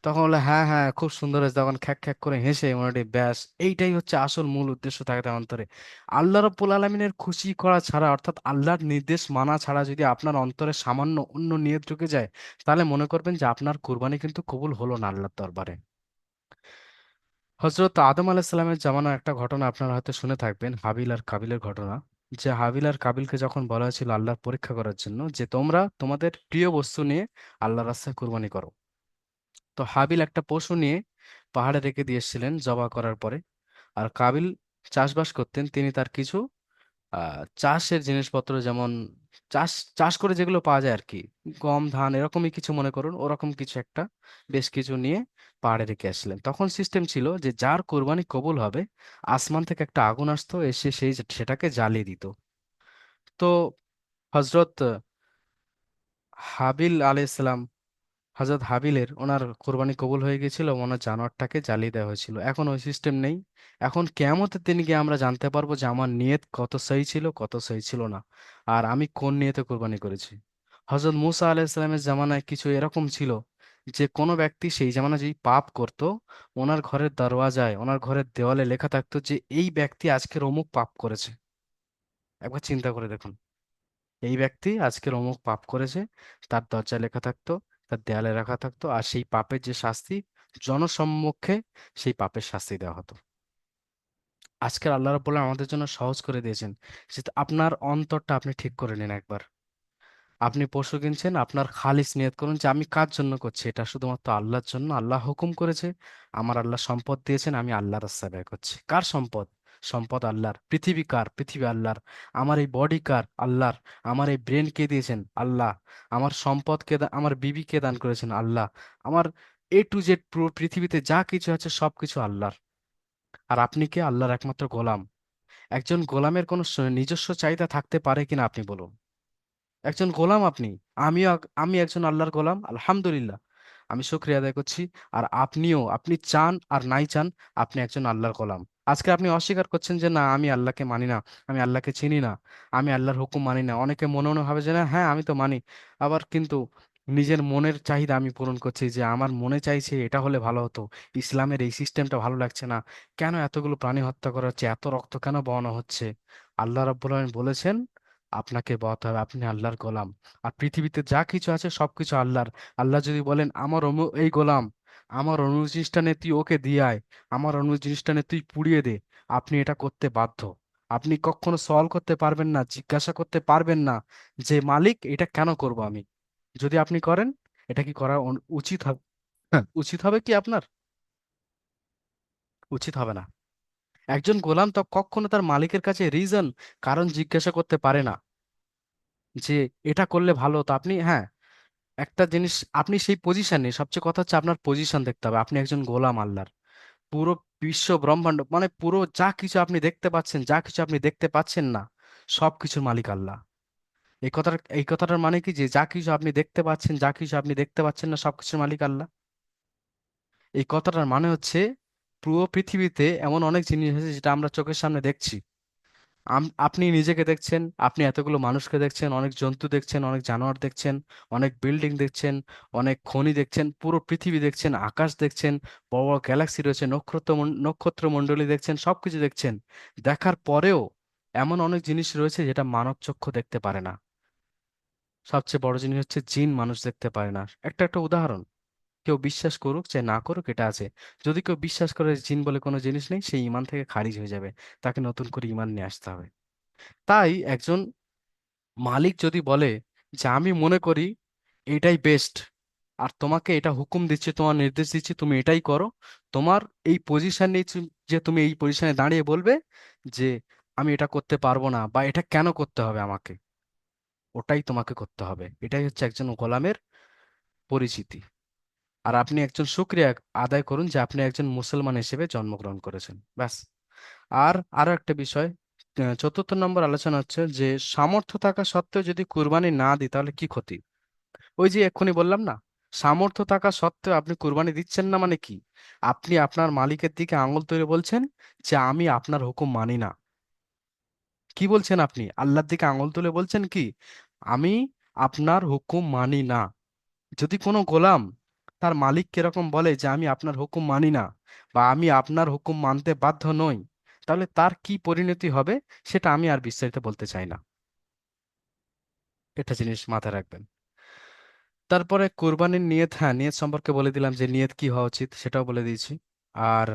তখন বলে হ্যাঁ হ্যাঁ খুব সুন্দর হয়েছে, তখন খ্যাক খ্যাক করে হেসে মোটামুটি ব্যাস। এইটাই হচ্ছে আসল মূল উদ্দেশ্য থাকে তার অন্তরে। আল্লাহ রাব্বুল আলামিনের খুশি করা ছাড়া, অর্থাৎ আল্লাহর নির্দেশ মানা ছাড়া যদি আপনার অন্তরে সামান্য অন্য নিয়ত ঢুকে যায়, তাহলে মনে করবেন যে আপনার কুরবানি কিন্তু কবুল হলো না আল্লাহর দরবারে। হজরত আদম আলাহিসাল্লামের জামানার একটা ঘটনা আপনারা হয়তো শুনে থাকবেন, হাবিল আর কাবিলের ঘটনা। যে হাবিল আর কাবিলকে যখন বলা হয়েছিল আল্লাহর পরীক্ষা করার জন্য, যে তোমরা তোমাদের প্রিয় বস্তু নিয়ে আল্লাহর রাস্তায় কুরবানি করো, তো হাবিল একটা পশু নিয়ে পাহাড়ে রেখে দিয়ে এসেছিলেন জবাই করার পরে। আর কাবিল চাষবাস করতেন, তিনি তার কিছু চাষের জিনিসপত্র, যেমন চাষ চাষ করে যেগুলো পাওয়া যায় আর কি, গম ধান এরকমই কিছু মনে করুন, ওরকম কিছু একটা বেশ কিছু নিয়ে পাহাড়ে রেখে আসলেন। তখন সিস্টেম ছিল যে যার কোরবানি কবুল হবে, আসমান থেকে একটা আগুন আসতো, এসে সেটাকে জ্বালিয়ে দিত। তো হজরত হাবিল আলাইহিসসালাম, হজরত হাবিলের ওনার কোরবানি কবুল হয়ে গেছিল, ওনার জানোয়ারটাকে জ্বালিয়ে দেওয়া হয়েছিল। এখন ওই সিস্টেম নেই। এখন কিয়ামতের দিন গিয়ে আমরা জানতে পারবো যে আমার নিয়ত কত সহি ছিল, কত সহি ছিল না, আর আমি কোন নিয়তে কোরবানি করেছি। হজরত মুসা আলাইহিসসালামের জামানায় কিছু এরকম ছিল যে কোনো ব্যক্তি সেই জামানায় যদি পাপ করত, ওনার ঘরের দরওয়াজায়, ওনার ঘরের দেওয়ালে লেখা থাকতো যে এই ব্যক্তি আজকের অমুক পাপ করেছে। একবার চিন্তা করে দেখুন, এই ব্যক্তি আজকের অমুক পাপ করেছে, তার দরজায় লেখা থাকতো, তার দেয়ালে রাখা থাকতো, আর সেই পাপের যে শাস্তি, জনসম্মুখে সেই পাপের শাস্তি দেওয়া হতো। আজকের আল্লাহ রাব্বুল আলামিন আমাদের জন্য সহজ করে দিয়েছেন যে আপনার অন্তরটা আপনি ঠিক করে নিন একবার। আপনি পশু কিনছেন, আপনার খালিস নিয়ত করুন যে আমি কার জন্য করছি, এটা শুধুমাত্র আল্লাহর জন্য, আল্লাহ হুকুম করেছে, আমার আল্লাহ সম্পদ দিয়েছেন, আমি আল্লাহর রাস্তায় ব্যয় করছি। কার সম্পদ? সম্পদ আল্লাহর। পৃথিবী কার? পৃথিবী আল্লাহর। আমার এই বডি কার? আল্লাহর। আমার এই ব্রেন কে দিয়েছেন? আল্লাহ। আমার সম্পদ আমার বিবি কে দান করেছেন? আল্লাহ। আমার A to Z পুরো পৃথিবীতে যা কিছু আছে সবকিছু আল্লাহর। আর আপনি কে? আল্লাহর একমাত্র গোলাম। একজন গোলামের কোনো নিজস্ব চাহিদা থাকতে পারে কিনা আপনি বলুন? একজন গোলাম আপনি। আমি একজন আল্লাহর গোলাম, আলহামদুলিল্লাহ, আমি শুকরিয়া আদায় করছি। আর আপনিও, আপনি চান আর নাই চান, আপনি একজন আল্লাহর গোলাম। আজকে আপনি অস্বীকার করছেন যে না, আমি আল্লাহকে মানি না, আমি আল্লাহকে চিনি না, আমি আল্লাহর হুকুম মানি না। অনেকে মনে মনে ভাবে যে না, হ্যাঁ আমি তো মানি, আবার কিন্তু নিজের মনের চাহিদা আমি পূরণ করছি, যে আমার মনে চাইছে এটা হলে ভালো হতো, ইসলামের এই সিস্টেমটা ভালো লাগছে না, কেন এতগুলো প্রাণী হত্যা করা হচ্ছে, এত রক্ত কেন বহানো হচ্ছে। আল্লাহ রাব্বুল আলামিন বলেছেন আপনাকে বলতে হবে আপনি আল্লাহর গোলাম। আর পৃথিবীতে যা কিছু আছে সবকিছু আল্লাহর। আল্লাহ যদি বলেন আমার এই গোলাম, আমার অনু জিনিসটা নে তুই ওকে দিয়ে আয়, আমার অনু জিনিসটা নে তুই পুড়িয়ে দে, আপনি এটা করতে বাধ্য। আপনি কখনো সওয়াল করতে পারবেন না, জিজ্ঞাসা করতে পারবেন না যে মালিক এটা কেন করব আমি। যদি আপনি করেন, এটা কি করা উচিত হবে? হ্যাঁ, উচিত হবে কি আপনার? উচিত হবে না। একজন গোলাম তো কখনো তার মালিকের কাছে কারণ জিজ্ঞাসা করতে পারে না যে এটা করলে ভালো হতো। আপনি, হ্যাঁ, একটা জিনিস, আপনি সেই পজিশনে, সবচেয়ে কথা হচ্ছে আপনার পজিশন দেখতে হবে। আপনি একজন গোলাম আল্লাহর। পুরো বিশ্ব ব্রহ্মাণ্ড, মানে পুরো যা কিছু আপনি দেখতে পাচ্ছেন, যা কিছু আপনি দেখতে পাচ্ছেন না, সব কিছুর মালিক আল্লাহ। এই কথাটার মানে কি যে যা কিছু আপনি দেখতে পাচ্ছেন, যা কিছু আপনি দেখতে পাচ্ছেন না, সব কিছুর মালিক আল্লাহ। এই কথাটার মানে হচ্ছে পুরো পৃথিবীতে এমন অনেক জিনিস আছে যেটা আমরা চোখের সামনে দেখছি। আপনি নিজেকে দেখছেন, আপনি এতগুলো মানুষকে দেখছেন, অনেক জন্তু দেখছেন, অনেক জানোয়ার দেখছেন, অনেক বিল্ডিং দেখছেন, অনেক খনি দেখছেন, পুরো পৃথিবী দেখছেন, আকাশ দেখছেন, বড় বড় গ্যালাক্সি রয়েছে, নক্ষত্র মণ্ডলী দেখছেন, সবকিছু দেখছেন। দেখার পরেও এমন অনেক জিনিস রয়েছে যেটা মানব চক্ষু দেখতে পারে না। সবচেয়ে বড় জিনিস হচ্ছে জিন মানুষ দেখতে পারে না। একটা একটা উদাহরণ, কেউ বিশ্বাস করুক চাই না করুক, এটা আছে। যদি কেউ বিশ্বাস করে জিন বলে কোনো জিনিস নেই, সেই ইমান থেকে খারিজ হয়ে যাবে, তাকে নতুন করে ইমান নিয়ে আসতে হবে। তাই একজন মালিক যদি বলে যে আমি মনে করি এটাই বেস্ট, আর তোমাকে এটা হুকুম দিচ্ছি, তোমার নির্দেশ দিচ্ছি, তুমি এটাই করো, তোমার এই পজিশন যে তুমি এই পজিশনে দাঁড়িয়ে বলবে যে আমি এটা করতে পারবো না, বা এটা কেন করতে হবে আমাকে, ওটাই তোমাকে করতে হবে। এটাই হচ্ছে একজন গোলামের পরিচিতি। আর আপনি একজন শুকরিয়া আদায় করুন যে আপনি একজন মুসলমান হিসেবে জন্মগ্রহণ করেছেন, ব্যাস। আর আরো একটা বিষয়, চতুর্থ নম্বর আলোচনা হচ্ছে যে সামর্থ্য থাকা সত্ত্বেও যদি কুরবানি না দিই তাহলে কি ক্ষতি। ওই যে এক্ষুনি বললাম না, সামর্থ্য থাকা সত্ত্বেও আপনি কুরবানি দিচ্ছেন না মানে কি? আপনি আপনার মালিকের দিকে আঙুল তুলে বলছেন যে আমি আপনার হুকুম মানি না। কি বলছেন আপনি? আল্লাহর দিকে আঙুল তুলে বলছেন কি? আমি আপনার হুকুম মানি না। যদি কোনো গোলাম তার মালিক কিরকম বলে যে আমি আপনার হুকুম মানি না, বা আমি আপনার হুকুম মানতে বাধ্য নই, তাহলে তার কি পরিণতি হবে সেটা আমি আর বিস্তারিত বলতে চাই না। এটা জিনিস মাথায় রাখবেন। তারপরে কোরবানির নিয়ত, হ্যাঁ নিয়ত সম্পর্কে বলে দিলাম যে নিয়ত কি হওয়া উচিত সেটাও বলে দিয়েছি। আর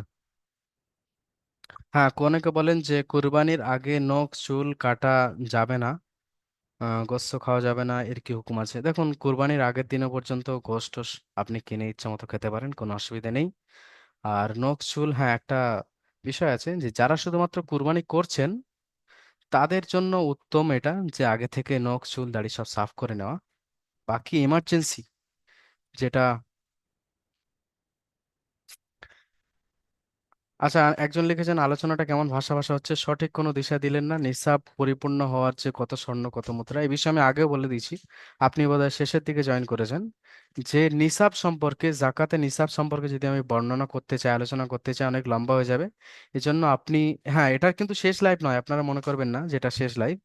হ্যাঁ, অনেকে বলেন যে কোরবানির আগে নখ চুল কাটা যাবে না, গোশত খাওয়া যাবে না, এর কি হুকুম আছে? দেখুন, কোরবানির আগের দিনও পর্যন্ত গোশত টোস্ট আপনি কিনে ইচ্ছা মতো খেতে পারেন, কোনো অসুবিধা নেই। আর নখ চুল, হ্যাঁ একটা বিষয় আছে যে যারা শুধুমাত্র কুরবানি করছেন তাদের জন্য উত্তম এটা যে আগে থেকে নখ চুল দাড়ি সব সাফ করে নেওয়া। বাকি এমার্জেন্সি যেটা, আচ্ছা, একজন লিখেছেন আলোচনাটা কেমন ভাষা ভাষা হচ্ছে, সঠিক কোনো দিশা দিলেন না, নিসাব পরিপূর্ণ হওয়ার যে কত স্বর্ণ কত মুদ্রা, এই বিষয়ে আমি আগেও বলে দিয়েছি। আপনি বোধহয় শেষের দিকে জয়েন করেছেন। যে নিসাব সম্পর্কে, জাকাতে নিসাব সম্পর্কে যদি আমি বর্ণনা করতে চাই, আলোচনা করতে চাই, অনেক লম্বা হয়ে যাবে। এজন্য আপনি, হ্যাঁ, এটা কিন্তু শেষ লাইভ নয়, আপনারা মনে করবেন না যেটা শেষ লাইভ।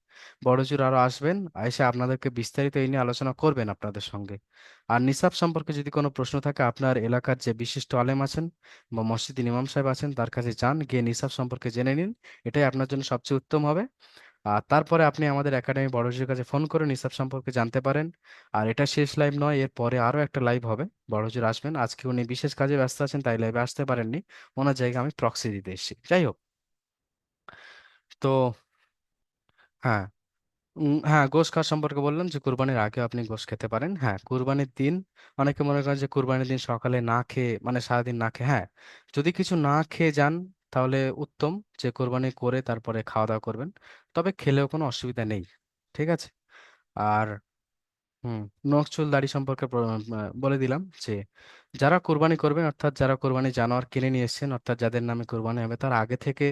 বড়জোর আরো আসবেন, এসে আপনাদেরকে বিস্তারিত এই নিয়ে আলোচনা করবেন আপনাদের সঙ্গে। আর নিসাব সম্পর্কে যদি কোনো প্রশ্ন থাকে, আপনার এলাকার যে বিশিষ্ট আলেম আছেন বা মসজিদের ইমাম সাহেব আছেন, তার কাছে যান, গিয়ে নিসাব সম্পর্কে জেনে নিন। এটাই আপনার জন্য সবচেয়ে উত্তম হবে। আর তারপরে আপনি আমাদের একাডেমি বড়জোর কাছে ফোন করে নিসাব সম্পর্কে জানতে পারেন। আর এটা শেষ লাইভ নয়, এর পরে আরো একটা লাইভ হবে, বড়জোর আসবেন। আজকে উনি বিশেষ কাজে ব্যস্ত আছেন, তাই লাইভে আসতে পারেননি। ওনার জায়গায় আমি প্রক্সি দিতে এসেছি। যাই হোক, তো হ্যাঁ, হ্যাঁ, গোশ খাওয়া সম্পর্কে বললাম যে কুরবানির আগে আপনি গোশ খেতে পারেন। হ্যাঁ, কুরবানির দিন অনেকে মনে করেন যে কুরবানির দিন সকালে না খেয়ে, মানে সারাদিন না খেয়ে, হ্যাঁ, যদি কিছু না খেয়ে যান তাহলে উত্তম, যে কোরবানি করে তারপরে খাওয়া দাওয়া করবেন। তবে খেলেও কোনো অসুবিধা নেই, ঠিক আছে। আর হুম, নখ চুল দাড়ি সম্পর্কে বলে দিলাম যে যারা কোরবানি করবেন, অর্থাৎ যারা কোরবানি জানোয়ার কিনে নিয়ে এসেছেন, অর্থাৎ যাদের নামে কোরবানি হবে, তার আগে থেকে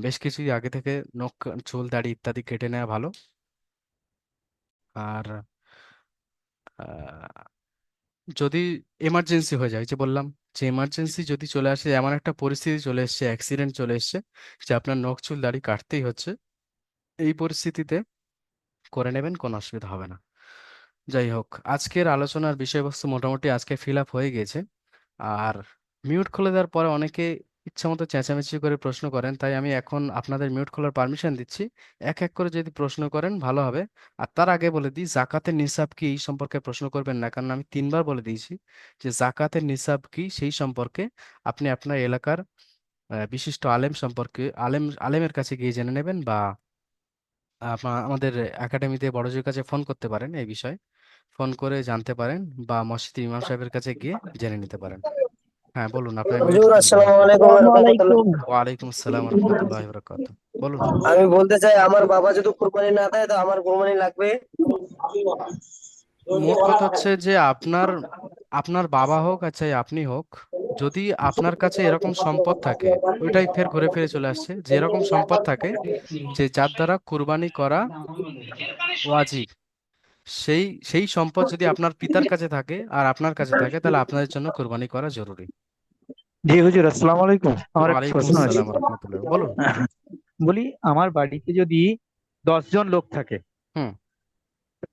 বেশ কিছু আগে থেকে নখ চুল দাড়ি ইত্যাদি কেটে নেওয়া ভালো। আর আহ, যদি এমার্জেন্সি হয়ে যায়, যে বললাম যে এমার্জেন্সি যদি চলে আসে, এমন একটা পরিস্থিতি চলে এসেছে, অ্যাক্সিডেন্ট চলে এসেছে, যে আপনার নখ চুল দাড়ি কাটতেই হচ্ছে, এই পরিস্থিতিতে করে নেবেন, কোনো অসুবিধা হবে না। যাই হোক, আজকের আলোচনার বিষয়বস্তু মোটামুটি আজকে ফিল আপ হয়ে গেছে। আর মিউট খুলে দেওয়ার পরে অনেকে ইচ্ছা মতো চেঁচামেচি করে প্রশ্ন করেন, তাই আমি এখন আপনাদের মিউট খোলার পারমিশন দিচ্ছি। এক এক করে যদি প্রশ্ন করেন ভালো হবে। আর তার আগে বলে দিই, জাকাতের নিসাব কি এই সম্পর্কে প্রশ্ন করবেন না, কারণ আমি 3বার বলে দিয়েছি যে জাকাতের নিসাব কি সেই সম্পর্কে আপনি আপনার এলাকার বিশিষ্ট আলেম সম্পর্কে, আলেমের কাছে গিয়ে জেনে নেবেন, বা আমাদের একাডেমিতে বড়জোর কাছে ফোন করতে পারেন, এই বিষয়ে ফোন করে জানতে পারেন, বা মসজিদের ইমাম সাহেবের কাছে গিয়ে জেনে নিতে পারেন। হ্যাঁ, বলুন, আপনার মিউট হুজুর, খুলে দেওয়া আসসালামু হয়েছে। আলাইকুম রহমতুল্লাহ। আসসালামু ওয়ালাইকুম আসসালাম রহমতুল্লাহ বরকাত। বলুন। আমি বলতে চাই, আমার বাবা যদি কুরবানি না দেয় তো আমার কুরবানি লাগবে। মোট কথা হচ্ছে যে আপনার আপনার বাবা হোক আর চাই আপনি হোক, যদি আপনার কাছে এরকম সম্পদ থাকে, ওইটাই ফের ঘুরে ফিরে চলে আসছে, যে এরকম সম্পদ থাকে যে যার দ্বারা কুরবানি করা ওয়াজিব, সেই সেই সম্পদ যদি আপনার পিতার কাছে থাকে আর আপনার কাছে থাকে, তাহলে আপনাদের জন্য কুরবানি করা জরুরি। জি হুজুর, আসসালামু আলাইকুম। আমার একটা ওয়ালাইকুম প্রশ্ন আছে। আসসালাম রহমতুল্লাহ, বলুন। বলি, আমার বাড়িতে যদি 10 জন লোক থাকে, হুম।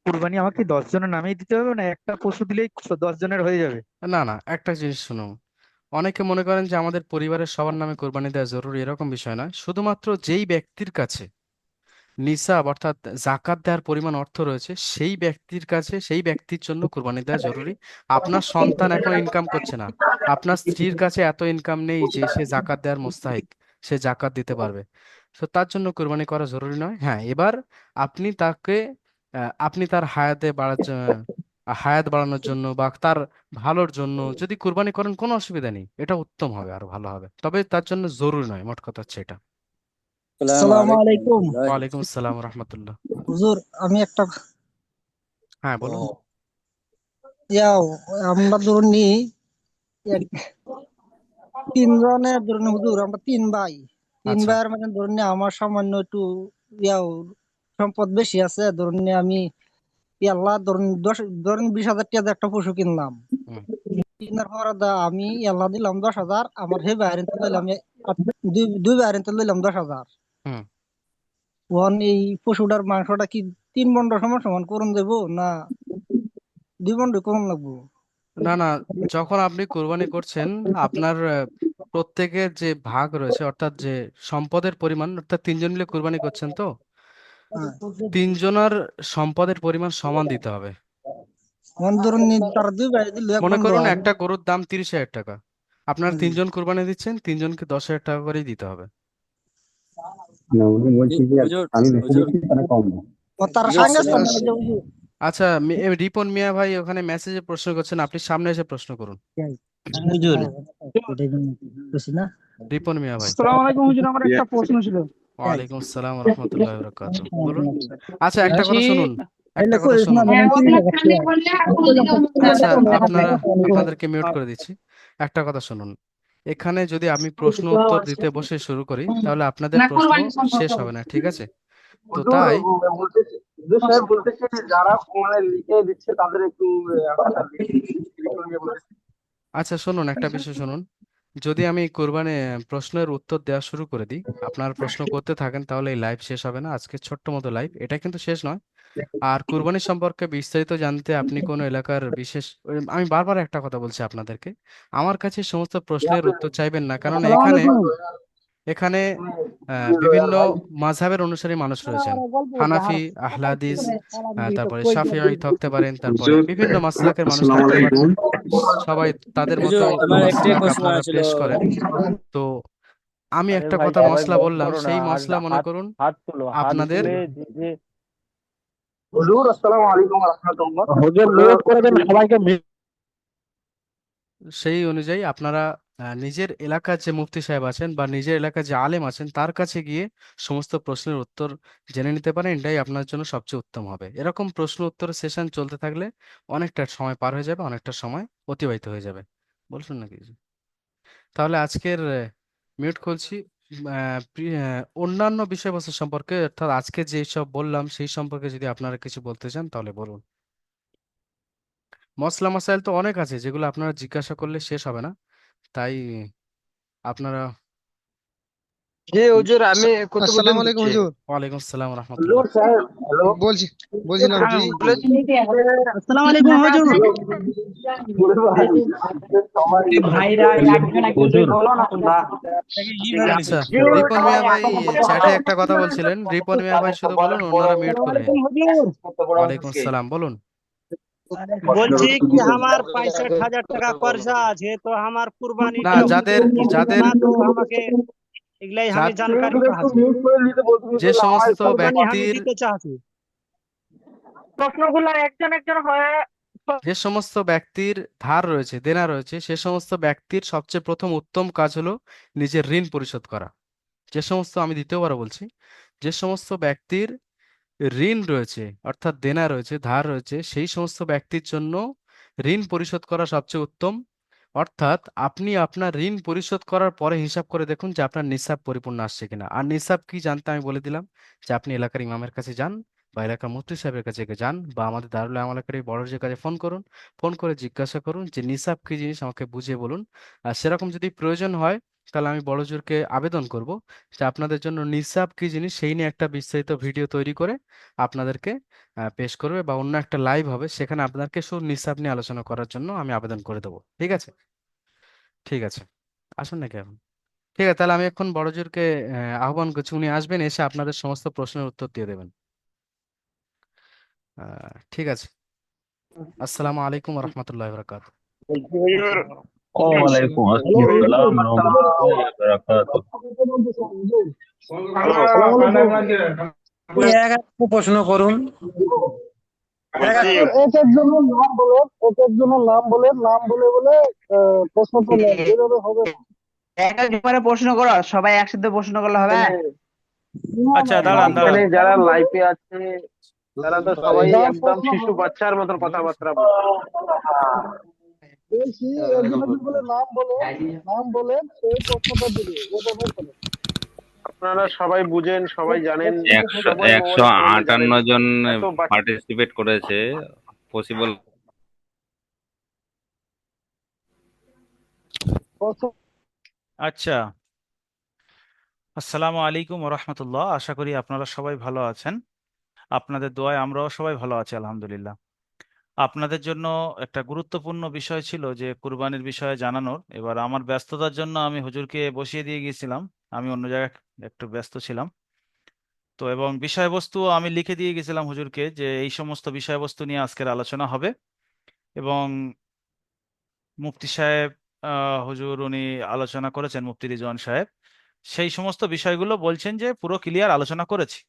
কুরবানি আমাকে 10 জনের নামেই দিতে হবে, না একটা পশু দিলেই 10 জনের হয়ে যাবে? না, না, একটা জিনিস শুনুন, অনেকে মনে করেন যে আমাদের পরিবারের সবার নামে কোরবানি দেওয়া জরুরি, এরকম বিষয় নয়। শুধুমাত্র যেই ব্যক্তির কাছে নিসাব অর্থাৎ জাকাত দেওয়ার পরিমাণ অর্থ রয়েছে, সেই ব্যক্তির কাছে, সেই ব্যক্তির জন্য কোরবানি দেওয়া জরুরি। আপনার সন্তান এখন ইনকাম করছে না, আপনার স্ত্রীর কাছে এত ইনকাম নেই যে সে জাকাত দেওয়ার মোস্তাহিক, সে জাকাত দিতে পারবে, তো তার জন্য কোরবানি করা জরুরি নয়। হ্যাঁ, এবার আপনি তাকে আপনি তার হায়াত বাড়ানোর জন্য বা তার ভালোর জন্য যদি কোরবানি করেন, কোনো অসুবিধা নেই, এটা উত্তম হবে, আরো ভালো হবে, তবে তার জন্য জরুরি নয়, মোট কথা হচ্ছে এটা। আসসালামু আসসালামু আলাইকুম আলাইকুম। রহমতুল্লাহ। ওয়ালাইকুম আসসালাম রহমতুল্লাহ। হুজুর, আমি একটা হ্যাঁ, বলুন। ইয়াও আমরা ধরুন নি এক- 3 জনের ধরুন হুজুর, আমরা 3 ভাই। তিন আচ্ছা। ভাইয়ের মানে ধরুন নি আমার সামান্য একটু ইয়াও সম্পদ বেশি আছে। ধরুন নি আমি আল্লাহ ধরুন 20,000 টাকা দিয়ে একটা পশু কিনলাম। হুম। কিনার পর আমি আল্লাহ দিলাম 10,000, আমার হে বাইরেন তো লইলাম দুই বাইরেন তো লইলাম 10,000। হুম। ওখান এই পশুটার মাংসটা কি 3 মণ সমান সমান করুন দেবো, না 2 মণ করুন লাগবো? না, না, যখন আপনি কোরবানি করছেন, আপনার প্রত্যেকের যে ভাগ রয়েছে, অর্থাৎ যে সম্পদের পরিমাণ, অর্থাৎ 3জন মিলে কোরবানি করছেন তো, হ্যাঁ, 3জনের সম্পদের পরিমাণ সমান দিতে হবে। মানে ধরুন তারা দুই ভাই দিল এক মনে বন্ধু করুন আমি। একটা গরুর দাম 30,000 টাকা, আপনার হুম। 3জন কোরবানি দিচ্ছেন, 3জনকে 10,000 টাকা করেই দিতে হবে। না, উনি বলছি যে আমি বেশি দিচ্ছি তারা কম দেয়। ও তারা হুজুর, সাংঘাতিক সালাম নিয়ে যাবো। আচ্ছা, রিপন মিয়া ভাই ওখানে মেসেজে প্রশ্ন করছেন, আপনি সামনে এসে প্রশ্ন করুন। হুজুর, এটাই জন্য বুঝছি না। রিপন মিয়া ভাই। আসসালামু আলাইকুম হুজুর, আমার একটা প্রশ্ন ছিল। ওয়ালাইকুম আসসালাম রহমতুল্লাহ বরকাত। বলুন। আচ্ছা, একটা বলছি কথা শুনুন, একটা এলে কথা না শুনুন। ধরেন 30 টাকা আচ্ছা, আপনাদেরকে মিউট করে দিচ্ছি। একটা কথা শুনুন, এখানে যদি আমি প্রশ্ন উত্তর দিতে বসে শুরু করি তাহলে আপনাদের প্রশ্ন শেষ হবে না, ঠিক আছে? তো হুজুর তাই বলতেছি, হুজুর সাহেব বলতেছি যে যারা মানে লিখে দিচ্ছে তাদের একটু বলতেছি। আচ্ছা শুনুন, একটা বিষয় শুনুন। যদি আমি কোরবানি প্রশ্নের উত্তর দেওয়া শুরু করে দিই, আপনার প্রশ্ন করতে থাকেন, তাহলে এই লাইভ শেষ হবে না। আজকে ছোট্ট মতো লাইভ, এটা কিন্তু শেষ নয়। আর কুরবানি সম্পর্কে বিস্তারিত জানতে আপনি কোন এলাকার বিশেষ, আমি বারবার একটা কথা বলছি আপনাদেরকে, আমার কাছে সমস্ত প্রশ্নের উত্তর চাইবেন না, কারণ আসসালামু এখানে আলাইকুম। এখানে বিভিন্ন মাযহাবের অনুসারী মানুষ রয়েছেন। হানাফি, আহলাদিস, তারপরে শাফিঈ থাকতে পারেন, তারপরে হুজুর, বিভিন্ন মাসলাকের মানুষ আসসালামু থাকতে পারেন। আলাইকুম। সবাই তাদের মতো হুজুর আমার একটাই মাসলাক প্রশ্ন আপনারা ছিল। পেশ করেন। তো আমি আরে একটা ভাই, কথা সবাই মসলা মুভ বললাম, করো না, সেই আর মসলা মনে হাত করুন হাত তুলো, হাত আপনাদের। তুলে যে যে হুজুর আসসালামু আলাইকুম ওয়া রাহমাতুল্লাহ। হুজুর মিউট করে দেন সবাইকে সেই অনুযায়ী আপনারা নিজের এলাকার যে মুফতি সাহেব আছেন বা নিজের এলাকার যে আলেম আছেন তার কাছে গিয়ে সমস্ত প্রশ্নের উত্তর জেনে নিতে পারেন, এটাই আপনার জন্য সবচেয়ে উত্তম হবে। এরকম প্রশ্ন উত্তর সেশন চলতে থাকলে অনেকটা সময় পার হয়ে যাবে, অনেকটা সময় অতিবাহিত হয়ে যাবে। বলছেন নাকি? তাহলে আজকের মিউট খুলছি। অন্যান্য বিষয়বস্তু সম্পর্কে, অর্থাৎ আজকে যে সব বললাম সেই সম্পর্কে যদি আপনারা কিছু বলতে চান তাহলে বলুন। মশলা মশাইল তো অনেক আছে যেগুলো আপনারা জিজ্ঞাসা করলে শেষ হবে না, তাই আপনারা। জি হুজুর, আমি কুতুবুদ্দিন আসসালামু আলাইকুম বলছি। হুজুর। ওয়ালাইকুম আসসালাম হুজুর রহমতুল্লাহ। সাহেব হ্যালো। বলছি বলছিলাম জি আসসালামু আলাইকুম হুজুর। হুজুর, আচ্ছা, রিপন মিয়া ভাই চ্যাটে একটা কথা বলছিলেন, রিপন মিয়া ভাই শুধু বলুন, অন্যরা মিউট আসসালামু করে নিন। আলাইকুম হুজুর। ওয়ালাইকুম আসসালাম, বলুন। বলছি কি আমার 65,000 টাকা খরচা আছে, তো আমার না, কুরবানিটা যাদের হুজুর নিয়ে হবে যাদের না, তো আমাকে এগুলাই আমি যা- জানকারি চাচ্ছি। মিউট করে নিতে যে বলতেছি না হয় সমস্ত কুরবানি আমি ব্যক্তির দিতে চাচ্ছি। প্রশ্নগুলো একজন একজন হয়ে যে সমস্ত ব্যক্তির ধার রয়েছে, দেনা রয়েছে, সে সমস্ত ব্যক্তির সবচেয়ে প্রথম উত্তম কাজ হলো নিজের ঋণ পরিশোধ করা। যে সমস্ত, আমি দ্বিতীয়বার বলছি, যে সমস্ত ব্যক্তির ঋণ রয়েছে, অর্থাৎ দেনা রয়েছে, ধার রয়েছে, সেই সমস্ত ব্যক্তির জন্য ঋণ পরিশোধ করা সবচেয়ে উত্তম। অর্থাৎ আপনি আপনার ঋণ পরিশোধ করার পরে হিসাব করে দেখুন যে আপনার নিসাব পরিপূর্ণ আসছে কিনা। আর নিসাব কি জানতে আমি বলে দিলাম, যে আপনি এলাকার ইমামের কাছে যান বা এলাকার মুফতি সাহেবের কাছে যান বা আমাদের দারুল আম এলাকার এই বড়জির কাছে ফোন করুন, ফোন করে জিজ্ঞাসা করুন যে নিসাব কি জিনিস, আমাকে বুঝিয়ে বলুন। আর সেরকম যদি প্রয়োজন হয় তাহলে আমি বড়জোরকে আবেদন করব যে আপনাদের জন্য নিসাব কি জিনিস সেই নিয়ে একটা বিস্তারিত ভিডিও তৈরি করে আপনাদেরকে পেশ করবে, বা অন্য একটা লাইভ হবে, সেখানে আপনাদেরকে শুধু নিসাব নিয়ে আলোচনা করার জন্য আমি আবেদন করে দেবো, ঠিক আছে? ঠিক আছে, আসুন নাকি এখন? ঠিক আছে, তাহলে আমি এখন বড়জোরকে আহ্বান করছি, উনি আসবেন, এসে আপনাদের সমস্ত প্রশ্নের উত্তর দিয়ে দেবেন। ঠিক আছে। আসসালামু আলাইকুম রহমতুল্লাহ বরকাত। হুজুর ওয়ালাইকুম হ্যালো হুজুর আসসালাম রহমতুল্লাহি ওয়া বারাকাতুহু। আসসালামু আলাইকুম। একটা প্রশ্ন করুন। বলছি এক একজনের নাম বলেন, এক একজনের নাম বলেন, নাম বলে বলে প্রশ্নটা নেন, এভাবে হবে না। এক এক করে প্রশ্ন করো, সবাই একসাথে প্রশ্ন করলে হবে? না আচ্ছা, না না, দাঁড়ান এখানে দাঁড়ান। যারা লাইভে আছে তারা তো সবাই যার একদম প্রশ্ন শিশু বাচ্চার মতন কথাবার্তা বলে। বলছি, একজন একজন বলে নাম বলেন, সেই প্রশ্নটা দিবে, এভাবে করে। আপনারা সবাই বুঝেন, সবাই জানেন, একশো সবাই একশো মোবাইল ফোনে জানেন। আটান্ন জন এত পার্টিসিপেট করেছে, পসিবল। প্রশ্ন আচ্ছা, আসসালামু আলাইকুম রহমতুল্লাহ। আশা করি আপনারা সবাই ভালো আছেন। আপনাদের দোয়ায় আমরাও সবাই ভালো আছি আলহামদুলিল্লাহ। আপনাদের জন্য একটা গুরুত্বপূর্ণ বিষয় ছিল যে কুরবানির বিষয়ে জানানোর। এবার আমার ব্যস্ততার জন্য আমি হুজুরকে বসিয়ে দিয়ে গিয়েছিলাম, আমি অন্য জায়গায় একটু ব্যস্ত ছিলাম। তো এবং বিষয়বস্তু আমি লিখে দিয়ে গেছিলাম হুজুরকে যে এই সমস্ত বিষয়বস্তু নিয়ে আজকের আলোচনা হবে। এবং মুফতি সাহেব, হুজুর উনি আলোচনা করেছেন, মুফতি রিজওয়ান সাহেব সেই সমস্ত বিষয়গুলো বলছেন যে পুরো ক্লিয়ার আলোচনা করেছি।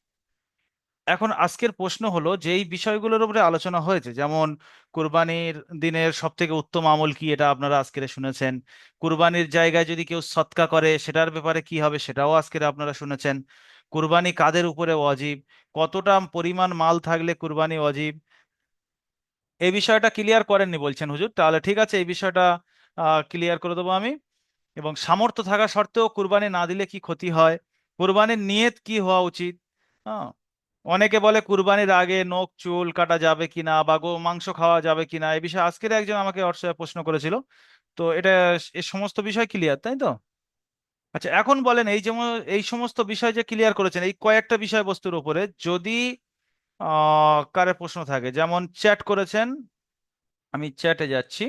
এখন আজকের প্রশ্ন হলো যে এই বিষয়গুলোর উপরে আলোচনা হয়েছে, যেমন কুরবানির দিনের সব থেকে উত্তম আমল কি, এটা আপনারা আজকের শুনেছেন। কুরবানির জায়গায় যদি কেউ সৎকা করে সেটার ব্যাপারে কি হবে, সেটাও আজকের আপনারা শুনেছেন। কুরবানি কাদের উপরে ওয়াজিব, কতটা পরিমাণ মাল থাকলে কুরবানি ওয়াজিব, এই বিষয়টা ক্লিয়ার করেননি বলছেন হুজুর। তাহলে ঠিক আছে, এই বিষয়টা ক্লিয়ার করে দেবো আমি। এবং সামর্থ্য থাকা সত্ত্বেও কুরবানি না দিলে কি ক্ষতি হয়, কুরবানির নিয়ত কি হওয়া উচিত। হ্যাঁ, অনেকে বলে কুরবানির আগে নখ চুল কাটা যাবে কিনা বা মাংস খাওয়া যাবে কিনা, এই বিষয়ে আজকের একজন আমাকে হোয়াটসঅ্যাপে প্রশ্ন করেছিল। তো এটা এই সমস্ত বিষয় ক্লিয়ার, তাই তো? আচ্ছা, এখন বলেন এই যেমন এই সমস্ত বিষয় যে ক্লিয়ার করেছেন, এই কয়েকটা বিষয়বস্তুর উপরে যদি কারে প্রশ্ন থাকে, যেমন চ্যাট করেছেন, আমি চ্যাটে যাচ্ছি।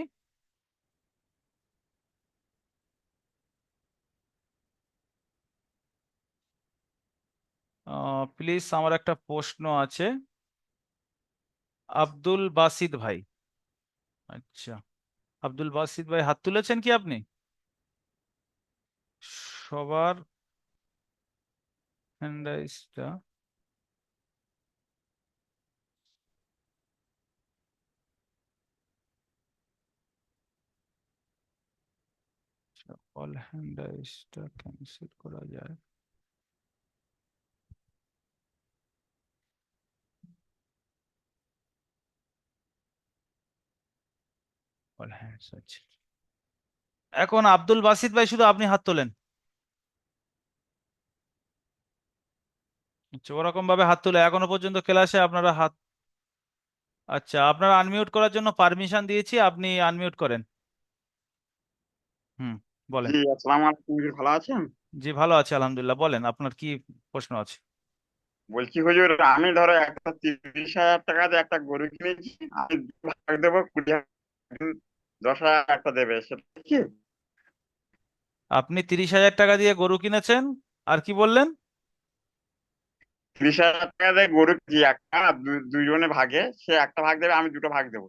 প্লিজ, আমার একটা প্রশ্ন আছে। আব্দুল বাসিদ ভাই, আচ্ছা, আব্দুল বাসিদ ভাই হাত তুলেছেন কি আপনি? সবার হ্যান্ড রাইজটা, অল হ্যান্ড রাইজটা ক্যান্সেল করা যায়? অল হ্যান্ডস, আচ্ছা। এখন আব্দুল বাসিদ ভাই শুধু আপনি হাত তোলেন। আচ্ছা, ওরকম ভাবে হাত তুলে এখনো পর্যন্ত ক্লাসে আপনারা হাত, আচ্ছা, আপনারা আনমিউট করার জন্য পারমিশন দিয়েছি, আপনি আনমিউট করেন। হুম, বলেন। জি, আসসালামু আলাইকুম হুজুর, ভালো আছেন? জি, ভালো আছে আলহামদুলিল্লাহ। বলেন, আপনার কি প্রশ্ন আছে? বলছি হুজুর, আমি ধরো একটা 30,000 টাকা দিয়ে একটা গরু কিনেছি, আমি ভাগ দেবো 20,000, 10,000 দেবে, সেটা কি? আপনি 30,000 টাকা দিয়ে গরু কিনেছেন, আর কি বললেন? 30,000 টাকা দিয়ে গরু কিনেছি একটা, দুইজনে ভাগে, সে একটা ভাগ দেবে, আমি দুটো ভাগ দেবো।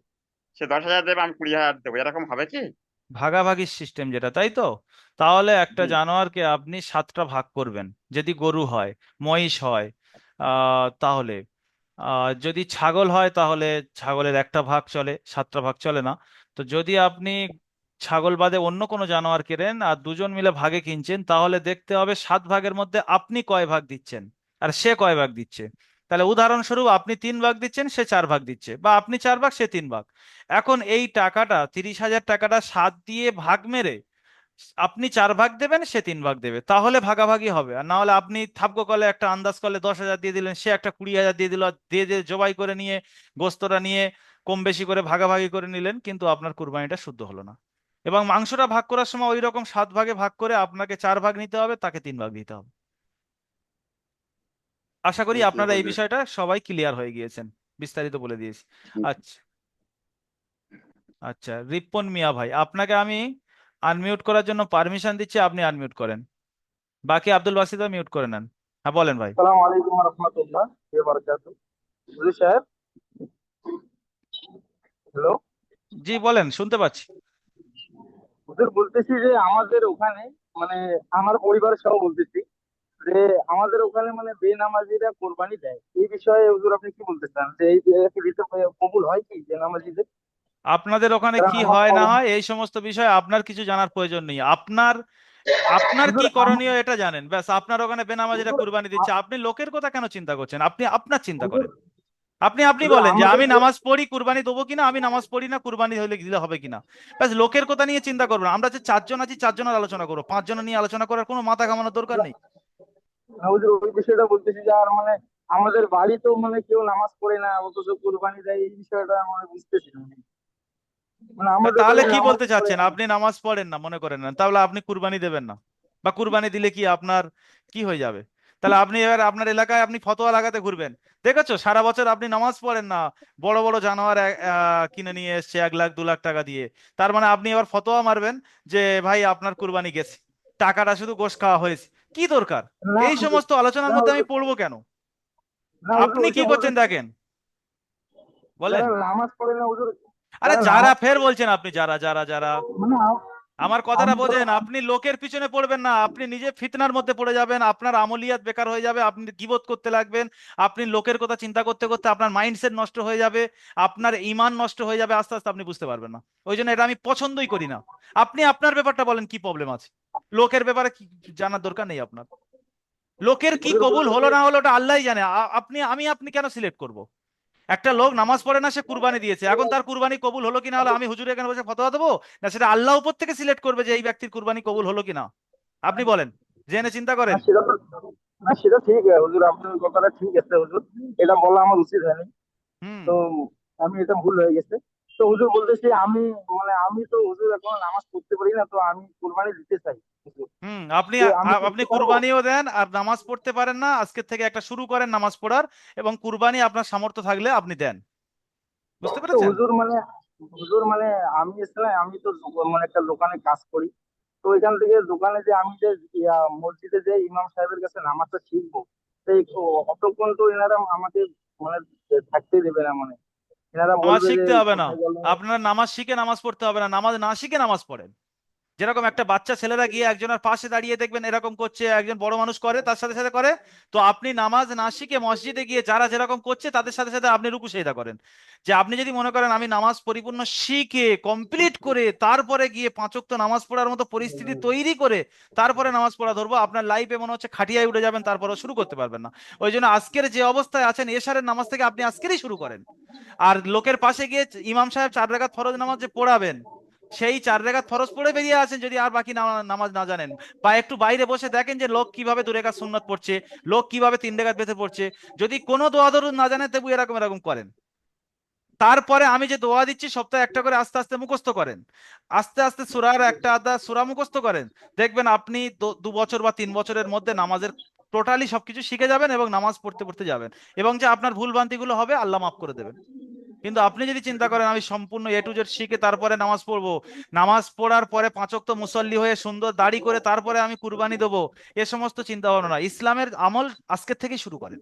সে 10,000 দেবে, আমি 20,000 দেবো, এরকম হবে কি? ভাগাভাগির সিস্টেম যেটা, তাই তো? তাহলে একটা জি। জানোয়ারকে আপনি 7টা ভাগ করবেন, যদি গরু হয়, মহিষ হয় তাহলে, যদি ছাগল হয় তাহলে ছাগলের একটা ভাগ চলে, 7টা ভাগ চলে না। তো যদি আপনি ছাগল বাদে অন্য কোনো জানোয়ার কেনেন আর দুজন মিলে ভাগে কিনছেন, তাহলে দেখতে হবে 7 ভাগের মধ্যে আপনি কয় ভাগ দিচ্ছেন আর সে কয় ভাগ দিচ্ছে। তাহলে উদাহরণস্বরূপ আপনি 3 ভাগ দিচ্ছেন, সে 4 ভাগ দিচ্ছে, বা আপনি 4 ভাগ, সে 3 ভাগ। এখন এই টাকাটা 30,000 টাকাটা 7 দিয়ে ভাগ মেরে আপনি 4 ভাগ দেবেন, সে 3 ভাগ দেবে, তাহলে ভাগাভাগি হবে। আর না হলে আপনি থাপকো কলে একটা আন্দাজ করলে 10,000 দিয়ে দিলেন, সে একটা 20,000 দিয়ে দিল, দিয়ে দিয়ে জবাই করে নিয়ে গোস্তটা নিয়ে কম বেশি করে ভাগাভাগি করে নিলেন, কিন্তু আপনার কুরবানিটা শুদ্ধ হলো না। এবং মাংসটা ভাগ করার সময় ওই রকম 7 ভাগে ভাগ করে আপনাকে 4 ভাগ নিতে হবে, তাকে 3 ভাগ দিতে হবে। আশা করি জি আপনারা এই হুজুর। বিষয়টা সবাই ক্লিয়ার হয়ে গিয়েছেন, বিস্তারিত বলে দিয়েছি। জি। আচ্ছা, আচ্ছা, রিপন মিয়া ভাই, আপনাকে আমি আনমিউট করার জন্য পারমিশন দিচ্ছি, আপনি আনমিউট করেন। বাকি আব্দুল বাসিদা মিউট করে নেন। হ্যাঁ, বলেন ভাই। আসসালামু আলাইকুম ওয়া রাহমাতুল্লাহ ওয়া বারাকাতুহু। হুজুর সাহেব, হ্যালো। জি, বলেন, শুনতে পাচ্ছি। হুজুর, বলতেছি যে আমাদের ওখানে, মানে আমার পরিবার সহ বলতেছি যে আমাদের ওখানে মানে বেনামাজিরা কোরবানি দেয়, এই বিষয়ে হুজুর আপনি কি বলতে চান? যে এই কি দিতে কবুল হয় কি বেনামাজিদের? আপনাদের ওখানে কারণ কি আমার হয় না হয় এই সমস্ত বিষয়ে আপনার কিছু জানার প্রয়োজন নেই। আপনার আপনার কি হুজুর করণীয় এটা জানেন, ব্যাস। আপনার ওখানে বেনামাজিরা হুজুর কুরবানি দিচ্ছে, আপনি লোকের কথা কেন চিন্তা করছেন? আপনি আপনার চিন্তা হুজুর করেন। আপনি আপনি হুজুর বলেন যে আমাদের আমি নামাজ পড়ি, কুরবানি দেবো কিনা, আমি নামাজ পড়ি না, কুরবানি হলে দিলে হবে কিনা। ব্যাস, লোকের কথা নিয়ে চিন্তা করবো না। আমরা যে 4 জন আছি, 4 জনের আলোচনা করবো, 5 জনের নিয়ে আলোচনা করার কোনো মাথা ঘামানোর দরকার নেই। হুজুর ওই বিষয়টা বলতেছি যে আর মানে আমাদের বাড়ি তো মানে কেউ নামাজ পড়ে না, অথচ কোরবানি দেয়, এই বিষয়টা আমরা বুঝতেছি না। মানে আমাদের তাহলে বাড়ি কি নামাজ বলতে পড়ে চাচ্ছেন? না। আপনি নামাজ পড়েন না মনে করেন না, তাহলে আপনি কুরবানি দেবেন না, বা কুরবানি দিলে কি আপনার কি হয়ে যাবে? তাহলে আপনি এবার আপনার এলাকায় আপনি ফতোয়া লাগাতে ঘুরবেন। দেখেছো, সারা বছর আপনি নামাজ পড়েন না, বড় বড় জানোয়ার কিনে নিয়ে এসছে 1 লাখ 2 লাখ টাকা দিয়ে। তার মানে আপনি এবার ফতোয়া মারবেন যে ভাই আপনার কুরবানি গেছে, টাকাটা শুধু গোশ খাওয়া হয়েছে। কি দরকার? না এই হুজুর, সমস্ত আলোচনার না মধ্যে আমি হুজুর, পড়বো কেন? না হুজুর, আপনি কি ওইটা করছেন বলতেছি দেখেন, বলেন। যারা নামাজ পড়ে না হুজুর, আরে যারা যারা, নামাজ ফের পড়ে বলছেন আপনি যারা যারা যারা। মানে আমার কথাটা আমি তো বোঝেন, আপনি লোকের পিছনে পড়বেন না, আপনি নিজে ফিতনার মধ্যে পড়ে যাবেন, আপনার আমলিয়াত বেকার হয়ে যাবে, আপনি গীবত করতে লাগবেন, আপনি লোকের কথা চিন্তা করতে করতে আপনার মাইন্ডসেট নষ্ট হয়ে যাবে, আপনার ঈমান নষ্ট হয়ে যাবে, আস্তে আস্তে আপনি বুঝতে পারবেন না। ওই জন্য এটা আমি পছন্দই করি না। আপনি আপনার ব্যাপারটা বলেন, কি প্রবলেম আছে? লোকের ব্যাপারে কি জানার দরকার নেই আপনার। লোকের কি হুজুর কবুল বলছে হলো যে না হলো ওটা আল্লাহই জানে। আপনি কেন সিলেক্ট করব? একটা লোক নামাজ পড়ে না, সে কুরবানি দিয়েছে, এখন তার কুরবানি কবুল হলো কিনা হলো আমি হুজুর এখানে বসে ফতোয়া দেবো? না সেটা আল্লাহ উপর থেকে সিলেক্ট করবে যে এই ব্যক্তির কুরবানি কবুল হলো কিনা? আপনি বলেন, জেনে চিন্তা না করেন। সেটা তো, না সেটা ঠিক হুজুর, আপনার কথাটা ঠিক আছে হুজুর, এটা বলা আমার উচিত হয়নি। হুম। তো আমি, এটা ভুল হয়ে গেছে। তো হুজুর বলতেছি আমি, মানে আমি তো হুজুর এখন নামাজ পড়তে পারি না, তো আমি কুরবানি দিতে চাই হুজুর, হুম। আপনি যে আমি কি আপনি দিতে পারবো? কুরবানিও দেন আর নামাজ পড়তে পারেন না, আজকের থেকে একটা শুরু করেন নামাজ পড়ার, এবং কুরবানি আপনার সামর্থ্য থাকলে আপনি দেন। বুঝতে তো পেরেছেন? হুজুর মানে আমি আসলে, আমি তো মানে একটা দোকানে কাজ করি। তো এখান থেকে দোকানে যে আমি যে মসজিদে যে ইমাম সাহেবের কাছে নামাজটা শিখবো, সেই অতক্ষণ তো এনারা আমাকে মানে থাকতে দেবে না, মানে এনারা নামাজ বলবে যে শিখতে হবে না, কোথায় গেল। আপনার নামাজ শিখে নামাজ পড়তে হবে না, নামাজ না শিখে নামাজ পড়েন। যেরকম একটা বাচ্চা ছেলেরা গিয়ে একজনের পাশে দাঁড়িয়ে দেখবেন এরকম করছে, একজন বড় মানুষ করে তার সাথে সাথে করে, তো আপনি নামাজ না শিখে মসজিদে গিয়ে যারা যেরকম করছে তাদের সাথে সাথে আপনি রুকু সেজদা করেন। যে আপনি যদি মনে করেন আমি নামাজ পরিপূর্ণ শিখে কমপ্লিট করে তারপরে গিয়ে পাঁচ ওয়াক্ত নামাজ পড়ার মতো পরিস্থিতি তৈরি করে তারপরে নামাজ পড়া ধরবো, আপনার লাইফে মনে হচ্ছে খাটিয়ায় উঠে যাবেন, তারপরে শুরু করতে পারবেন না। ওই জন্য আজকের যে অবস্থায় আছেন এশারের নামাজ থেকে আপনি আজকেরই শুরু করেন। আর লোকের পাশে গিয়ে ইমাম সাহেব 4 রাকাত ফরজ নামাজ যে পড়াবেন, সেই 4 রাকাত ফরজ পড়ে বেরিয়ে আসেন যদি আর বাকি নামাজ না জানেন। বা একটু বাইরে বসে দেখেন যে লোক কিভাবে 2 রাকাত সুন্নত পড়ছে, লোক কিভাবে 3 রাকাত বেঁধে পড়ছে। যদি কোনো দোয়া দরুদ না জানেন তবু এরকম এরকম করেন। তারপরে আমি যে দোয়া দিচ্ছি সপ্তাহে একটা করে আস্তে আস্তে মুখস্থ করেন। আস্তে আস্তে সূরার একটা আধা সূরা মুখস্থ করেন। দেখবেন আপনি 2 বছর বা 3 বছরের মধ্যে নামাজের টোটালি সবকিছু শিখে যাবেন এবং নামাজ পড়তে পড়তে যাবেন। এবং যে আপনার ভুল ভ্রান্তিগুলো হবে আল্লাহ মাফ করে দেবেন। কিন্তু আপনি যদি চিন্তা করেন আমি সম্পূর্ণ এ টু জেড শিখে তারপরে নামাজ পড়বো, নামাজ পড়ার পরে 5 ওয়াক্ত মুসল্লি হয়ে সুন্দর দাড়ি করে তারপরে আমি কুরবানি দেবো, এ সমস্ত চিন্তা ভাবনা না। ইসলামের আমল আজকের থেকেই শুরু করেন,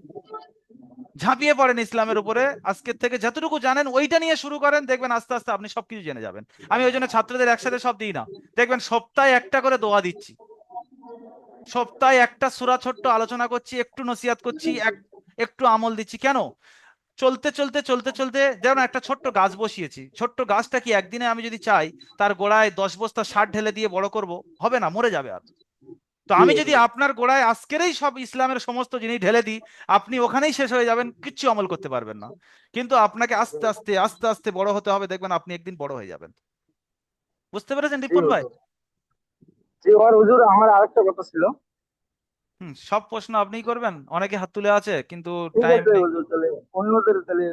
ঝাঁপিয়ে পড়েন ইসলামের উপরে। আজকের থেকে যতটুকু জানেন ওইটা নিয়ে শুরু করেন, দেখবেন আস্তে আস্তে আপনি সবকিছু জেনে যাবেন। আমি ওই জন্য ছাত্রদের একসাথে সব দিই না, দেখবেন সপ্তাহে একটা করে দোয়া দিচ্ছি, সপ্তাহে একটা সূরা ছোট্ট আলোচনা করছি, একটু নসিহত করছি, একটু আমল দিচ্ছি। কেন? চলতে চলতে চলতে চলতে, যেমন একটা ছোট্ট গাছ বসিয়েছি, ছোট্ট গাছটা কি একদিনে আমি যদি চাই তার গোড়ায় 10 বস্তা সার ঢেলে দিয়ে বড় করব? হবে না, মরে যাবে। আর তো জি আমি যদি হুজুর। আপনার গোড়ায় আজকেরই সব ইসলামের সমস্ত জিনিস ঢেলে দিই, আপনি ওখানেই শেষ হয়ে যাবেন, কিচ্ছু আমল করতে পারবেন না। কিন্তু আপনাকে আস্তে আস্তে আস্তে আস্তে বড় হতে হবে, দেখবেন আপনি একদিন বড় হয়ে যাবেন। বুঝতে পেরেছেন জি রিপন ভাই? হুজুর। জি আর হুজুর, আমার আরেকটা কথা ছিল। হুম। সব প্রশ্ন আপনিই করবেন, অনেকে হাত তুলে আছে কিন্তু ঠিক টাইম আছে নেই। হুজুর, তাহলে অন্যদের তাহলে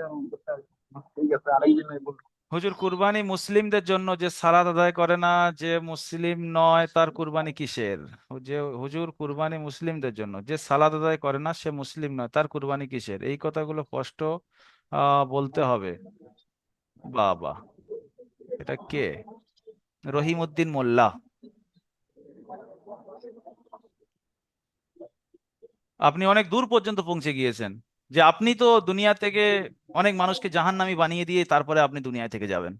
ঠিক আছে, আরেকজনের বলুন। হুজুর, কুরবানি মুসলিমদের জন্য, যে সালাত আদায় করে না, যে মুসলিম নয়, তার কুরবানি কিসের? যে হুজুর, কুরবানি মুসলিমদের জন্য, যে সালাত আদায় করে না সে মুসলিম নয়, তার কুরবানি কিসের? এই কথাগুলো স্পষ্ট বলতে হবে। বাবা, এটা কে? রহিম উদ্দিন মোল্লা। আপনি অনেক দূর পর্যন্ত পৌঁছে গিয়েছেন, যে আপনি তো দুনিয়া থেকে অনেক মানুষকে জাহান্নামী বানিয়ে দিয়ে তারপরে আপনি দুনিয়া থেকে যাবেন।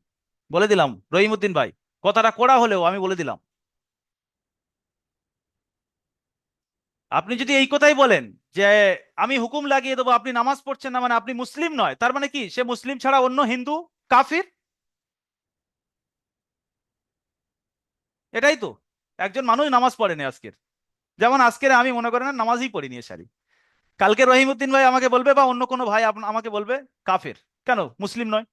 বলে দিলাম রহিমউদ্দিন ভাই, কথাটা কড়া হলেও আমি বলে দিলাম। আপনি যদি এই কথাই বলেন যে আমি হুকুম লাগিয়ে দেবো আপনি নামাজ পড়ছেন না মানে আপনি মুসলিম নয়, তার মানে কি সে মুসলিম ছাড়া অন্য হিন্দু কাফির? এটাই তো। একজন মানুষ নামাজ পড়েনি আজকের, যেমন আজকের আমি মনে করেন না নামাজই পড়িনি সারি, কালকে রহিমউদ্দিন ভাই আমাকে বলবে বা অন্য কোনো ভাই আমাকে বলবে কাফের। কেন? মুসলিম নয়।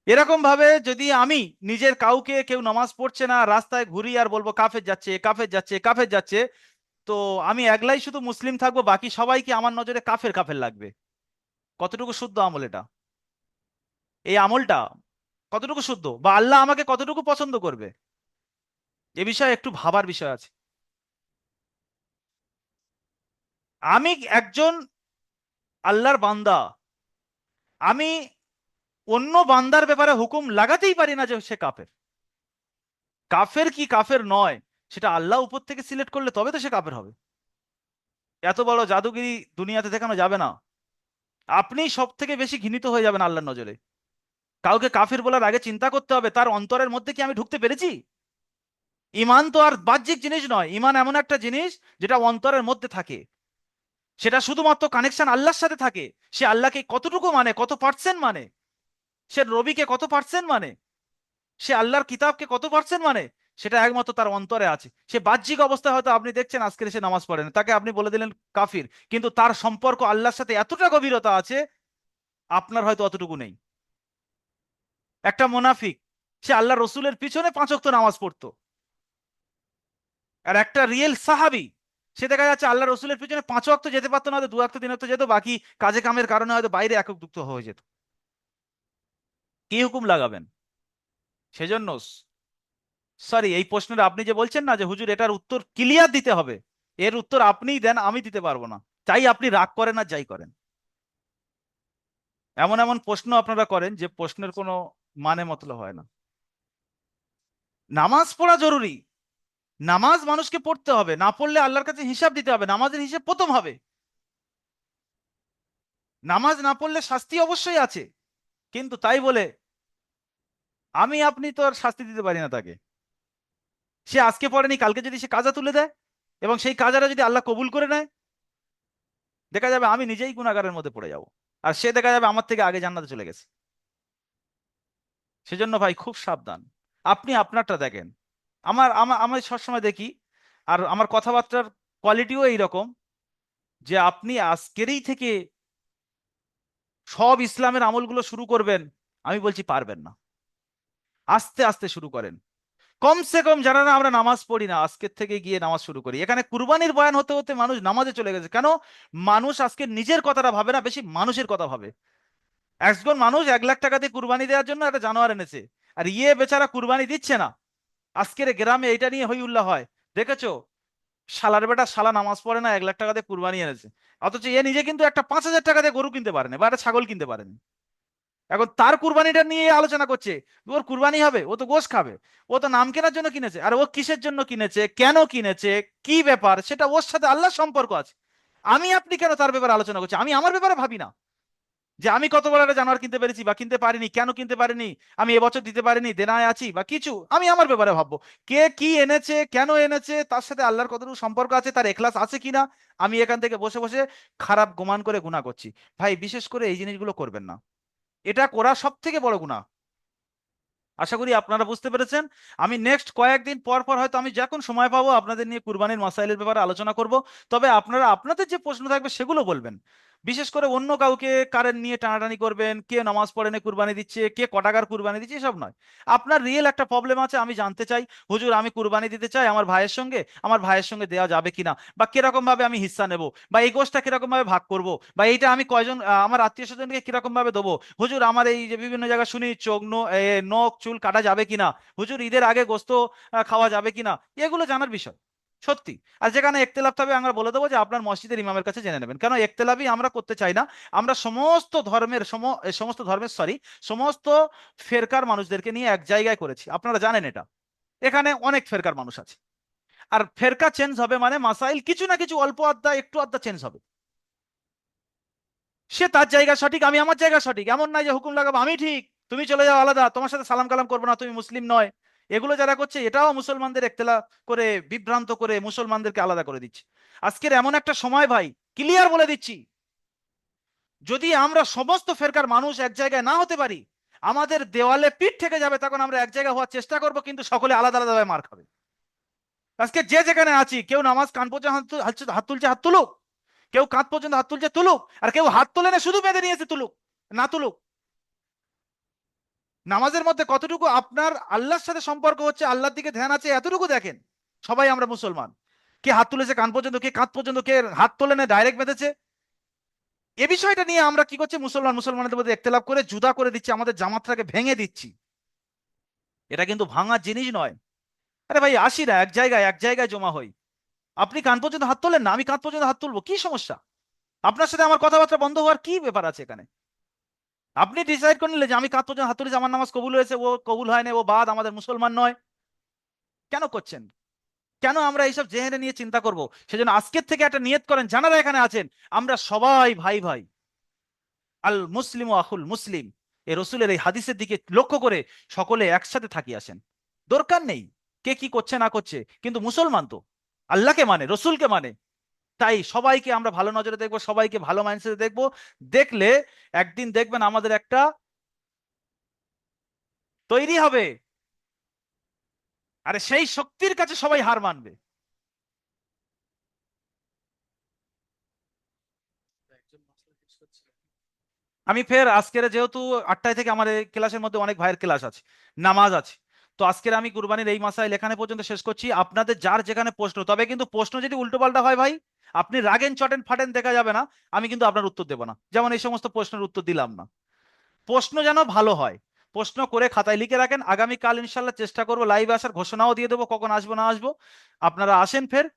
এরকম ভাবে যদি আমি নিজের কাউকে, কেউ নামাজ পড়ছে না রাস্তায় ঘুরি আর বলবো কাফের যাচ্ছে কাফের যাচ্ছে কাফের যাচ্ছে, তো আমি একলাই শুধু মুসলিম থাকবো, বাকি সবাই কি আমার নজরে কাফের কাফের লাগবে? কতটুকু শুদ্ধ আমল এটা? এই আমলটা কতটুকু শুদ্ধ, বা আল্লাহ আমাকে কতটুকু পছন্দ করবে? এ বিষয়ে একটু ভাবার বিষয় আছে। আমি একজন আল্লাহর বান্দা, আমি অন্য বান্দার ব্যাপারে হুকুম লাগাতেই পারি না যে সে কাফের। কাফের কি কাফের নয় সেটা আল্লাহ উপর থেকে সিলেক্ট করলে তবে তো সে কাফের হবে। এত বড় জাদুগিরি দুনিয়াতে দেখানো যাবে না। আপনি সব থেকে বেশি ঘৃণিত হয়ে যাবেন আল্লাহর নজরে। কাউকে কাফির বলার আগে চিন্তা করতে হবে তার অন্তরের মধ্যে কি আমি ঢুকতে পেরেছি। ইমান তো আর বাহ্যিক জিনিস নয়, ইমান এমন একটা জিনিস যেটা অন্তরের মধ্যে থাকে, সেটা শুধুমাত্র কানেকশন আল্লাহর সাথে থাকে। সে আল্লাহকে কতটুকু মানে, কত পার্সেন্ট মানে, সে রবিকে কত পার্সেন্ট মানে, সে আল্লাহর কিতাবকে কত পার্সেন্ট মানে, সেটা একমাত্র তার অন্তরে আছে। সে বাহ্যিক অবস্থায় হয়তো আপনি দেখছেন আজকে সে নামাজ পড়ে না, তাকে আপনি বলে দিলেন কাফির, কিন্তু তার সম্পর্ক আল্লাহর সাথে এতটা গভীরতা আছে আপনার হয়তো অতটুকু নেই। একটা মুনাফিক, সে আল্লাহ রসুলের পিছনে 5 ওয়াক্ত নামাজ পড়তো, আর একটা রিয়েল সাহাবী, সে দেখা যাচ্ছে আল্লাহ রসুলের পিছনে 5 ওয়াক্ত যেতে পারতো না, হয়তো 2 ওয়াক্ত 3 ওয়াক্ত যেত, বাকি কাজে কামের কারণে হয়তো বাইরে একযুক্ত হয়ে যেত। কি হুকুম লাগাবেন? সেজন্য সরি, এই প্রশ্নের আপনি যে বলছেন না যে হুজুর এটার উত্তর ক্লিয়ার দিতে হবে, এর উত্তর আপনিই দেন, আমি দিতে পারবো না। চাই আপনি রাগ করেন আর যাই করেন, এমন এমন প্রশ্ন আপনারা করেন যে প্রশ্নের কোনো মানে মতলব হয় না। নামাজ পড়া জরুরি, নামাজ মানুষকে পড়তে হবে, না পড়লে আল্লাহর কাছে হিসাব দিতে হবে, নামাজের হিসাব প্রথম হবে। নামাজ না পড়লে শাস্তি অবশ্যই আছে, কিন্তু তাই বলে আমি আপনি তো আর শাস্তি দিতে পারি না তাকে। সে আজকে পড়েনি, কালকে যদি সে কাজা তুলে দেয় এবং সেই কাজারা যদি আল্লাহ কবুল করে নেয়, দেখা যাবে আমি নিজেই গুনাহগারের মধ্যে পড়ে যাব, আর সে দেখা যাবে আমার থেকে আগে জান্নাতে চলে গেছে। সেজন্য ভাই খুব সাবধান, আপনি আপনারটা দেখেন। আমার আমার আমি সবসময় দেখি, আর আমার কথাবার্তার কোয়ালিটিও এইরকম, যে আপনি আজকেরই থেকে সব ইসলামের আমলগুলো শুরু করবেন, আমি বলছি পারবেন না। আস্তে আস্তে শুরু করেন। কমসে কম যারা না আমরা নামাজ পড়ি না, আজকের থেকে গিয়ে নামাজ শুরু করি। এখানে কুরবানির বয়ান হতে হতে মানুষ নামাজে চলে গেছে কেন? মানুষ আজকে নিজের কথাটা ভাবে না, বেশি মানুষের কথা ভাবে। একজন মানুষ 1 লাখ টাকা দিয়ে কুরবানি দেওয়ার জন্য একটা জানোয়ার এনেছে, আর বেচারা কুরবানি দিচ্ছে না। আজকের গ্রামে এটা নিয়ে হই উল্লাহ হয়, দেখেছো? শালার বেটা শালা নামাজ পড়ে না, 1 লাখ টাকা দিয়ে কুরবানি এনেছে, অথচ নিজে কিন্তু একটা 5,000 টাকা দিয়ে গরু কিনতে পারেনি বা একটা ছাগল কিনতে পারেনি। এখন তার কুরবানিটা নিয়ে আলোচনা করছে, ওর কুরবানি হবে, ও তো গোশ খাবে, ও তো নাম কেনার জন্য কিনেছে। আর ও কিসের জন্য কিনেছে, কেন কিনেছে, কি ব্যাপার, সেটা ওর সাথে আল্লাহর সম্পর্ক আছে। আমি আপনি কেন তার ব্যাপারে আলোচনা করছি? আমি আমার ব্যাপারে ভাবি না যে আমি কত বড় একটা জানোয়ার কিনতে পেরেছি বা কিনতে পারিনি, কেন কিনতে পারিনি, আমি এবছর দিতে পারিনি, দেনায় আছি বা কিছু। আমি আমার ব্যাপারে ভাববো কে কি এনেছে, কেন এনেছে, তার সাথে আল্লাহর কতটুকু সম্পর্ক আছে, তার এখলাস আছে কিনা। আমি এখান থেকে বসে বসে খারাপ গুমান করে গুনাহ করছি। ভাই বিশেষ করে এই জিনিসগুলো করবেন না, এটা করা সব থেকে বড় গুনাহ। আশা করি আপনারা বুঝতে পেরেছেন। আমি নেক্সট কয়েকদিন পর পর হয়তো আমি যখন সময় পাবো আপনাদের নিয়ে কুরবানির মাসাইলের ব্যাপারে আলোচনা করব। তবে আপনারা আপনাদের যে প্রশ্ন থাকবে সেগুলো বলবেন। বিশেষ করে অন্য কাউকে কারেন্ট নিয়ে টানাটানি করবেন, কে নামাজ পড়ে না কুরবানি দিচ্ছে, কে কটাকার কুরবানি দিচ্ছে, এসব নয়। আপনার রিয়েল একটা প্রবলেম আছে, আমি জানতে চাই হুজুর আমি কুরবানি দিতে চাই আমার ভাইয়ের সঙ্গে দেওয়া যাবে কিনা, বা কিরকম ভাবে আমি হিস্সা নেব, বা এই গোষ্ঠটা কিরকম ভাবে ভাগ করব, বা এইটা আমি কয়জন আমার আত্মীয় স্বজনকে কিরকম ভাবে দেবো। হুজুর আমার এই যে বিভিন্ন জায়গায় শুনি চোখ নখ চুল কাটা যাবে কিনা, হুজুর ঈদের আগে গোস্ত খাওয়া যাবে কিনা, এগুলো জানার বিষয় সত্যি। আর যেখানে একতেলাফ থাকবে আমরা বলে দেবো যে আপনার মসজিদের ইমামের কাছে জেনে নেবেন, কেন একতেলাফই আমরা করতে চাই না। আমরা সমস্ত ধর্মের সমস্ত ফেরকার মানুষদেরকে নিয়ে এক জায়গায় করেছি, আপনারা জানেন এটা। এখানে অনেক ফেরকার মানুষ আছে, আর ফেরকা চেঞ্জ হবে মানে মাসাইল কিছু না কিছু অল্প আধা একটু আধা চেঞ্জ হবে। সে তার জায়গা সঠিক, আমি আমার জায়গা সঠিক, এমন নয় যে হুকুম লাগাবো আমি ঠিক তুমি চলে যাও আলাদা, তোমার সাথে সালাম কালাম করবো না, তুমি মুসলিম নয়। এগুলো যারা করছে এটাও মুসলমানদের একতেলা করে বিভ্রান্ত করে মুসলমানদেরকে আলাদা করে দিচ্ছে। আজকের এমন একটা সময় ভাই, ক্লিয়ার বলে দিচ্ছি, যদি আমরা সমস্ত ফেরকার মানুষ এক জায়গায় না হতে পারি, আমাদের দেওয়ালে পিঠ থেকে যাবে। তখন আমরা এক জায়গায় হওয়ার চেষ্টা করব, কিন্তু সকলে আলাদা আলাদা ভাবে মার খাবে। আজকে যে যেখানে আছি, কেউ নামাজ কান পর্যন্ত হাত তুলছে, হাত তুলুক। কেউ কাঁধ পর্যন্ত হাত তুলছে, তুলুক। আর কেউ হাত তোলে না, শুধু বেঁধে নিয়েছে, তুলুক না তুলুক। নামাজের মধ্যে কতটুকু আপনার আল্লাহর সাথে সম্পর্ক হচ্ছে, আল্লাহর দিকে ধ্যান আছে, এতটুকু দেখেন। সবাই আমরা মুসলমান, কে হাত তুলেছে কান পর্যন্ত, কে কাঁধ পর্যন্ত, কে হাত তোলে না ডাইরেক্ট বেঁধেছে। এ বিষয়টা নিয়ে আমরা কি করছি, মুসলমানদের মধ্যে একতেলাফ করে জুদা করে দিচ্ছি, আমাদের জামাতটাকে ভেঙে দিচ্ছি। এটা কিন্তু ভাঙার জিনিস নয়। আরে ভাই আসি না এক জায়গায় জমা হই। আপনি কান পর্যন্ত হাত তোলেন না, আমি কাঁধ পর্যন্ত হাত তুলবো, কি সমস্যা? আপনার সাথে আমার কথাবার্তা বন্ধ হওয়ার কি ব্যাপার আছে এখানে? আপনি ডিসাইড করে নিলে যে আমি কাঁধ পর্যন্ত হাত তুলেছি, আমার নামাজ কবুল হয়েছে, ও কবুল হয় না, ও বাদ, আমাদের মুসলমান নয়। কেন করছেন? কেন আমরা এইসব জেহেনে নিয়ে চিন্তা করব? সেজন্য আজকের থেকে একটা নিয়ত করেন, যারা এখানে আছেন আমরা সবাই ভাই ভাই। আল মুসলিম ও আখুল মুসলিম, এই রসুলের এই হাদিসের দিকে লক্ষ্য করে সকলে একসাথে থাকি আসেন। দরকার নেই কে কি করছে না করছে, কিন্তু মুসলমান তো আল্লাহকে মানে, রসুলকে মানে। তাই সবাইকে আমরা ভালো নজরে দেখবো, সবাইকে ভালো মাইন্ডসেটে দেখবো। দেখলে একদিন দেখবেন আমাদের একটা তৈরি হবে আরে সেই শক্তির কাছে সবাই হার মানবে। আমি ফের আজকের যেহেতু 8টায় থেকে আমার এই ক্লাসের মধ্যে অনেক ভাইয়ের ক্লাস আছে, নামাজ আছে, তো আজকের আমি কুরবানির এই মাসাইল এখানে পর্যন্ত শেষ করছি। আপনাদের যার যেখানে প্রশ্ন, তবে কিন্তু প্রশ্ন যদি উল্টো পাল্টা হয় ভাই, আপনি রাগেন চটেন ফাটেন দেখা যাবে না, আমি কিন্তু আপনার উত্তর দেবো না। যেমন এই সমস্ত প্রশ্নের উত্তর দিলাম না। প্রশ্ন যেন ভালো হয়, প্রশ্ন করে খাতায় লিখে রাখেন। আগামীকাল ইনশাল্লাহ চেষ্টা করবো লাইভে আসার, ঘোষণাও দিয়ে দেবো কখন আসবো না আসবো। আপনারা আসেন ফের,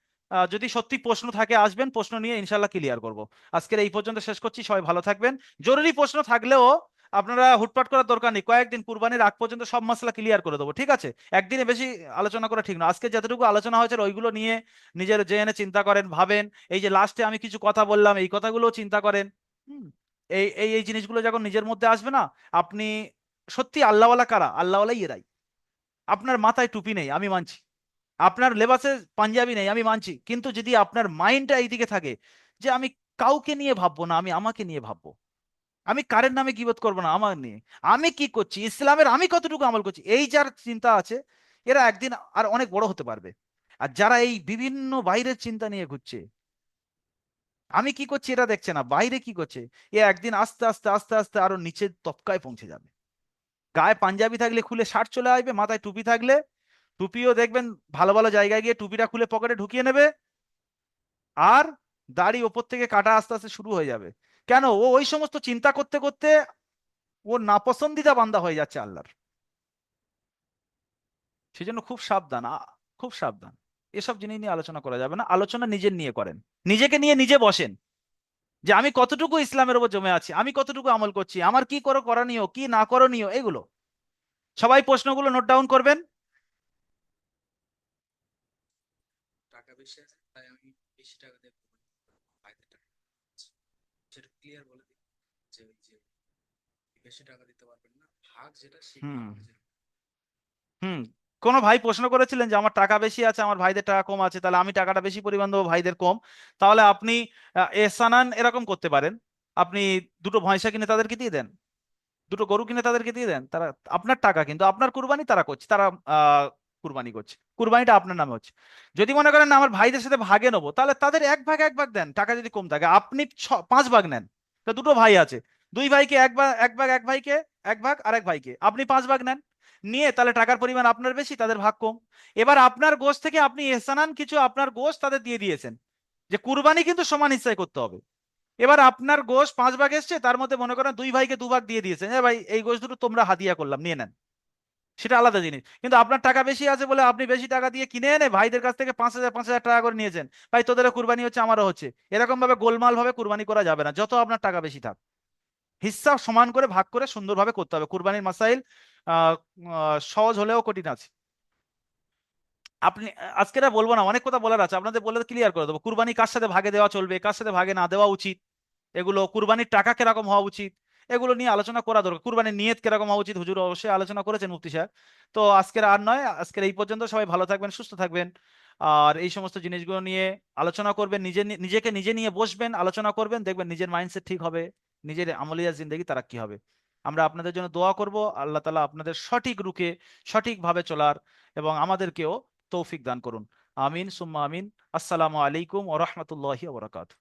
যদি সত্যি প্রশ্ন থাকে আসবেন, প্রশ্ন নিয়ে ইনশাল্লাহ ক্লিয়ার করব। আজকের এই পর্যন্ত শেষ করছি, সবাই ভালো থাকবেন। জরুরি প্রশ্ন থাকলেও আপনারা হুটপাট করার দরকার নেই, কয়েকদিন কুরবানির আগ পর্যন্ত সব মশলা ক্লিয়ার করে দেবো, ঠিক আছে? একদিনে বেশি আলোচনা করা ঠিক না। আজকে যতটুকু আলোচনা হয়েছে ওইগুলো নিয়ে নিজের জেনে চিন্তা করেন, ভাবেন। এই যে লাস্টে আমি কিছু কথা বললাম, এই কথাগুলো চিন্তা করেন। হুম, এই এই এই জিনিসগুলো যখন নিজের মধ্যে আসবে না, আপনি সত্যি আল্লাহওয়ালা কারা, আল্লাহওয়ালাই এরাই। আপনার মাথায় টুপি নেই আমি মানছি, আপনার লেবাসে পাঞ্জাবি নেই আমি মানছি, কিন্তু যদি আপনার মাইন্ডটা এইদিকে থাকে যে আমি কাউকে নিয়ে ভাববো না, আমি আমাকে নিয়ে ভাববো, আমি কারের নামে গীবত করবো না, আমার নিয়ে আমি কি করছি, ইসলামের আমি কতটুকু আমল করছি, এই যার চিন্তা আছে এরা একদিন আর অনেক বড় হতে পারবে। আর যারা এই বিভিন্ন বাইরের চিন্তা নিয়ে ঘুরছে, আমি কি করছি এটা দেখছে না, বাইরে কি করছে, এ একদিন আস্তে আস্তে আস্তে আস্তে আরো নিচের তবকায় পৌঁছে যাবে। গায়ে পাঞ্জাবি থাকলে খুলে শার্ট চলে আসবে, মাথায় টুপি থাকলে টুপিও দেখবেন ভালো ভালো জায়গায় গিয়ে টুপিটা খুলে পকেটে ঢুকিয়ে নেবে, আর দাড়ি ওপর থেকে কাটা আস্তে আস্তে শুরু হয়ে যাবে। কেন? ও ওই সমস্ত চিন্তা করতে করতে ও নাপসন্দিদা বান্দা হয়ে যাচ্ছে আল্লাহর। সেই জন্য খুব সাবধান, খুব সাবধান। এসব জিনিস নিয়ে আলোচনা করা যাবে না, আলোচনা নিজের নিয়ে করেন, নিজেকে নিয়ে নিজে বসেন, যে আমি কতটুকু ইসলামের উপর জমে আছি, আমি কতটুকু আমল করছি, আমার কি করণীয় কি না করণীয়, এগুলো সবাই প্রশ্নগুলো নোট ডাউন করবেন। টাকা বেশি আছে তাই আমি বেশি টাকা দিয়ে ভাইদের টাকা সেটা ক্লিয়ার বলে দিই যে ওই যে বেশি টাকা দিতে পারবেন না, ভাগ যেটা সেটা হুম আমাকে যেটা হুম কোনো ভাই প্রশ্ন করেছিলেন যে আমার টাকা বেশি আছে, আমার ভাইদের টাকা কম আছে, তাহলে আমি টাকাটা বেশি পরিমাণ দেবো, ভাইদের কম। তাহলে আপনি এহসানান এরকম করতে পারেন, আপনি দুটো ভয়সা কিনে তাদেরকে দিয়ে দেন, দুটো গরু কিনে তাদেরকে দিয়ে দেন, তারা আপনার টাকা কিন্তু আপনার কুরবানি তারা করছে, তারা কুরবানি করছে, কুরবানিটা আপনার নামে হচ্ছে। যদি মনে করেন না আমার ভাইদের সাথে ভাগে নেবো, তাহলে তাদের এক ভাগ দেন, টাকা যদি কম থাকে আপনি 5 ভাগ নেন। তো দুটো ভাই আছে, দুই ভাইকে এক ভাগ এক ভাইকে এক ভাগ, আর এক ভাইকে আপনি 5 ভাগ নেন, নিয়ে তাহলে টাকার পরিমাণ আপনার বেশি তাদের ভাগ কম। এবার আপনার গোশ থেকে আপনি এহসানান কিছু আপনার গোশ তাদের দিয়ে দিয়েছেন, যে কুরবানি কিন্তু সমান হিস্সায় করতে হবে। এবার আপনার গোশ 5 ভাগ এসছে, তার মধ্যে মনে করেন দুই ভাইকে 2 ভাগ দিয়ে দিয়েছেন, হ্যাঁ ভাই এই গোশ দুটো তোমরা হাদিয়া করলাম নিয়ে নেন, সেটা আলাদা জিনিস। কিন্তু আপনার টাকা বেশি আছে বলে আপনি বেশি টাকা দিয়ে কিনে এনে ভাইদের কাছ থেকে 5,000 টাকা করে নিয়েছেন, ভাই তোদেরও কুরবানি হচ্ছে আমারও হচ্ছে, এরকম ভাবে গোলমাল ভাবে কুরবানি করা যাবে না, যত আপনার টাকা বেশি থাক। হিস্সা সমান করে ভাগ করে সুন্দরভাবে করতে হবে। কুরবানির মাসাইল আহ সহজ হলেও কঠিন আছে। আপনি আজকে এটা বলবো না, অনেক কথা বলার আছে, আপনাদের বলে ক্লিয়ার করে দেবো। কুরবানি কার সাথে ভাগে দেওয়া চলবে, কার সাথে ভাগে না দেওয়া উচিত, এগুলো কুরবানির টাকা কিরকম হওয়া উচিত, এগুলো নিয়ে আলোচনা করা দরকার। কুরবানির নিয়ত কিরকম হওয়া উচিত, হুজুর অবশ্যই আলোচনা করেছেন মুফতি সাহেব। তো আজকের আর নয়, আজকের এই পর্যন্ত। সবাই ভালো থাকবেন, সুস্থ থাকবেন, আর এই সমস্ত জিনিসগুলো নিয়ে আলোচনা করবেন, নিজেকে নিজে নিয়ে বসবেন, আলোচনা করবেন, দেখবেন নিজের মাইন্ডসেট ঠিক হবে, নিজের আমলিয়া জিন্দেগি তারাক্কি হবে। আমরা আপনাদের জন্য দোয়া করব, আল্লাহ তাআলা আপনাদের সঠিক রুখে সঠিকভাবে চলার এবং আমাদেরকেও তৌফিক দান করুন। আমিন সুম্মা আমিন। আসসালামু আলাইকুম ওয়া রাহমাতুল্লাহি ওয়া বারাকাতুহু।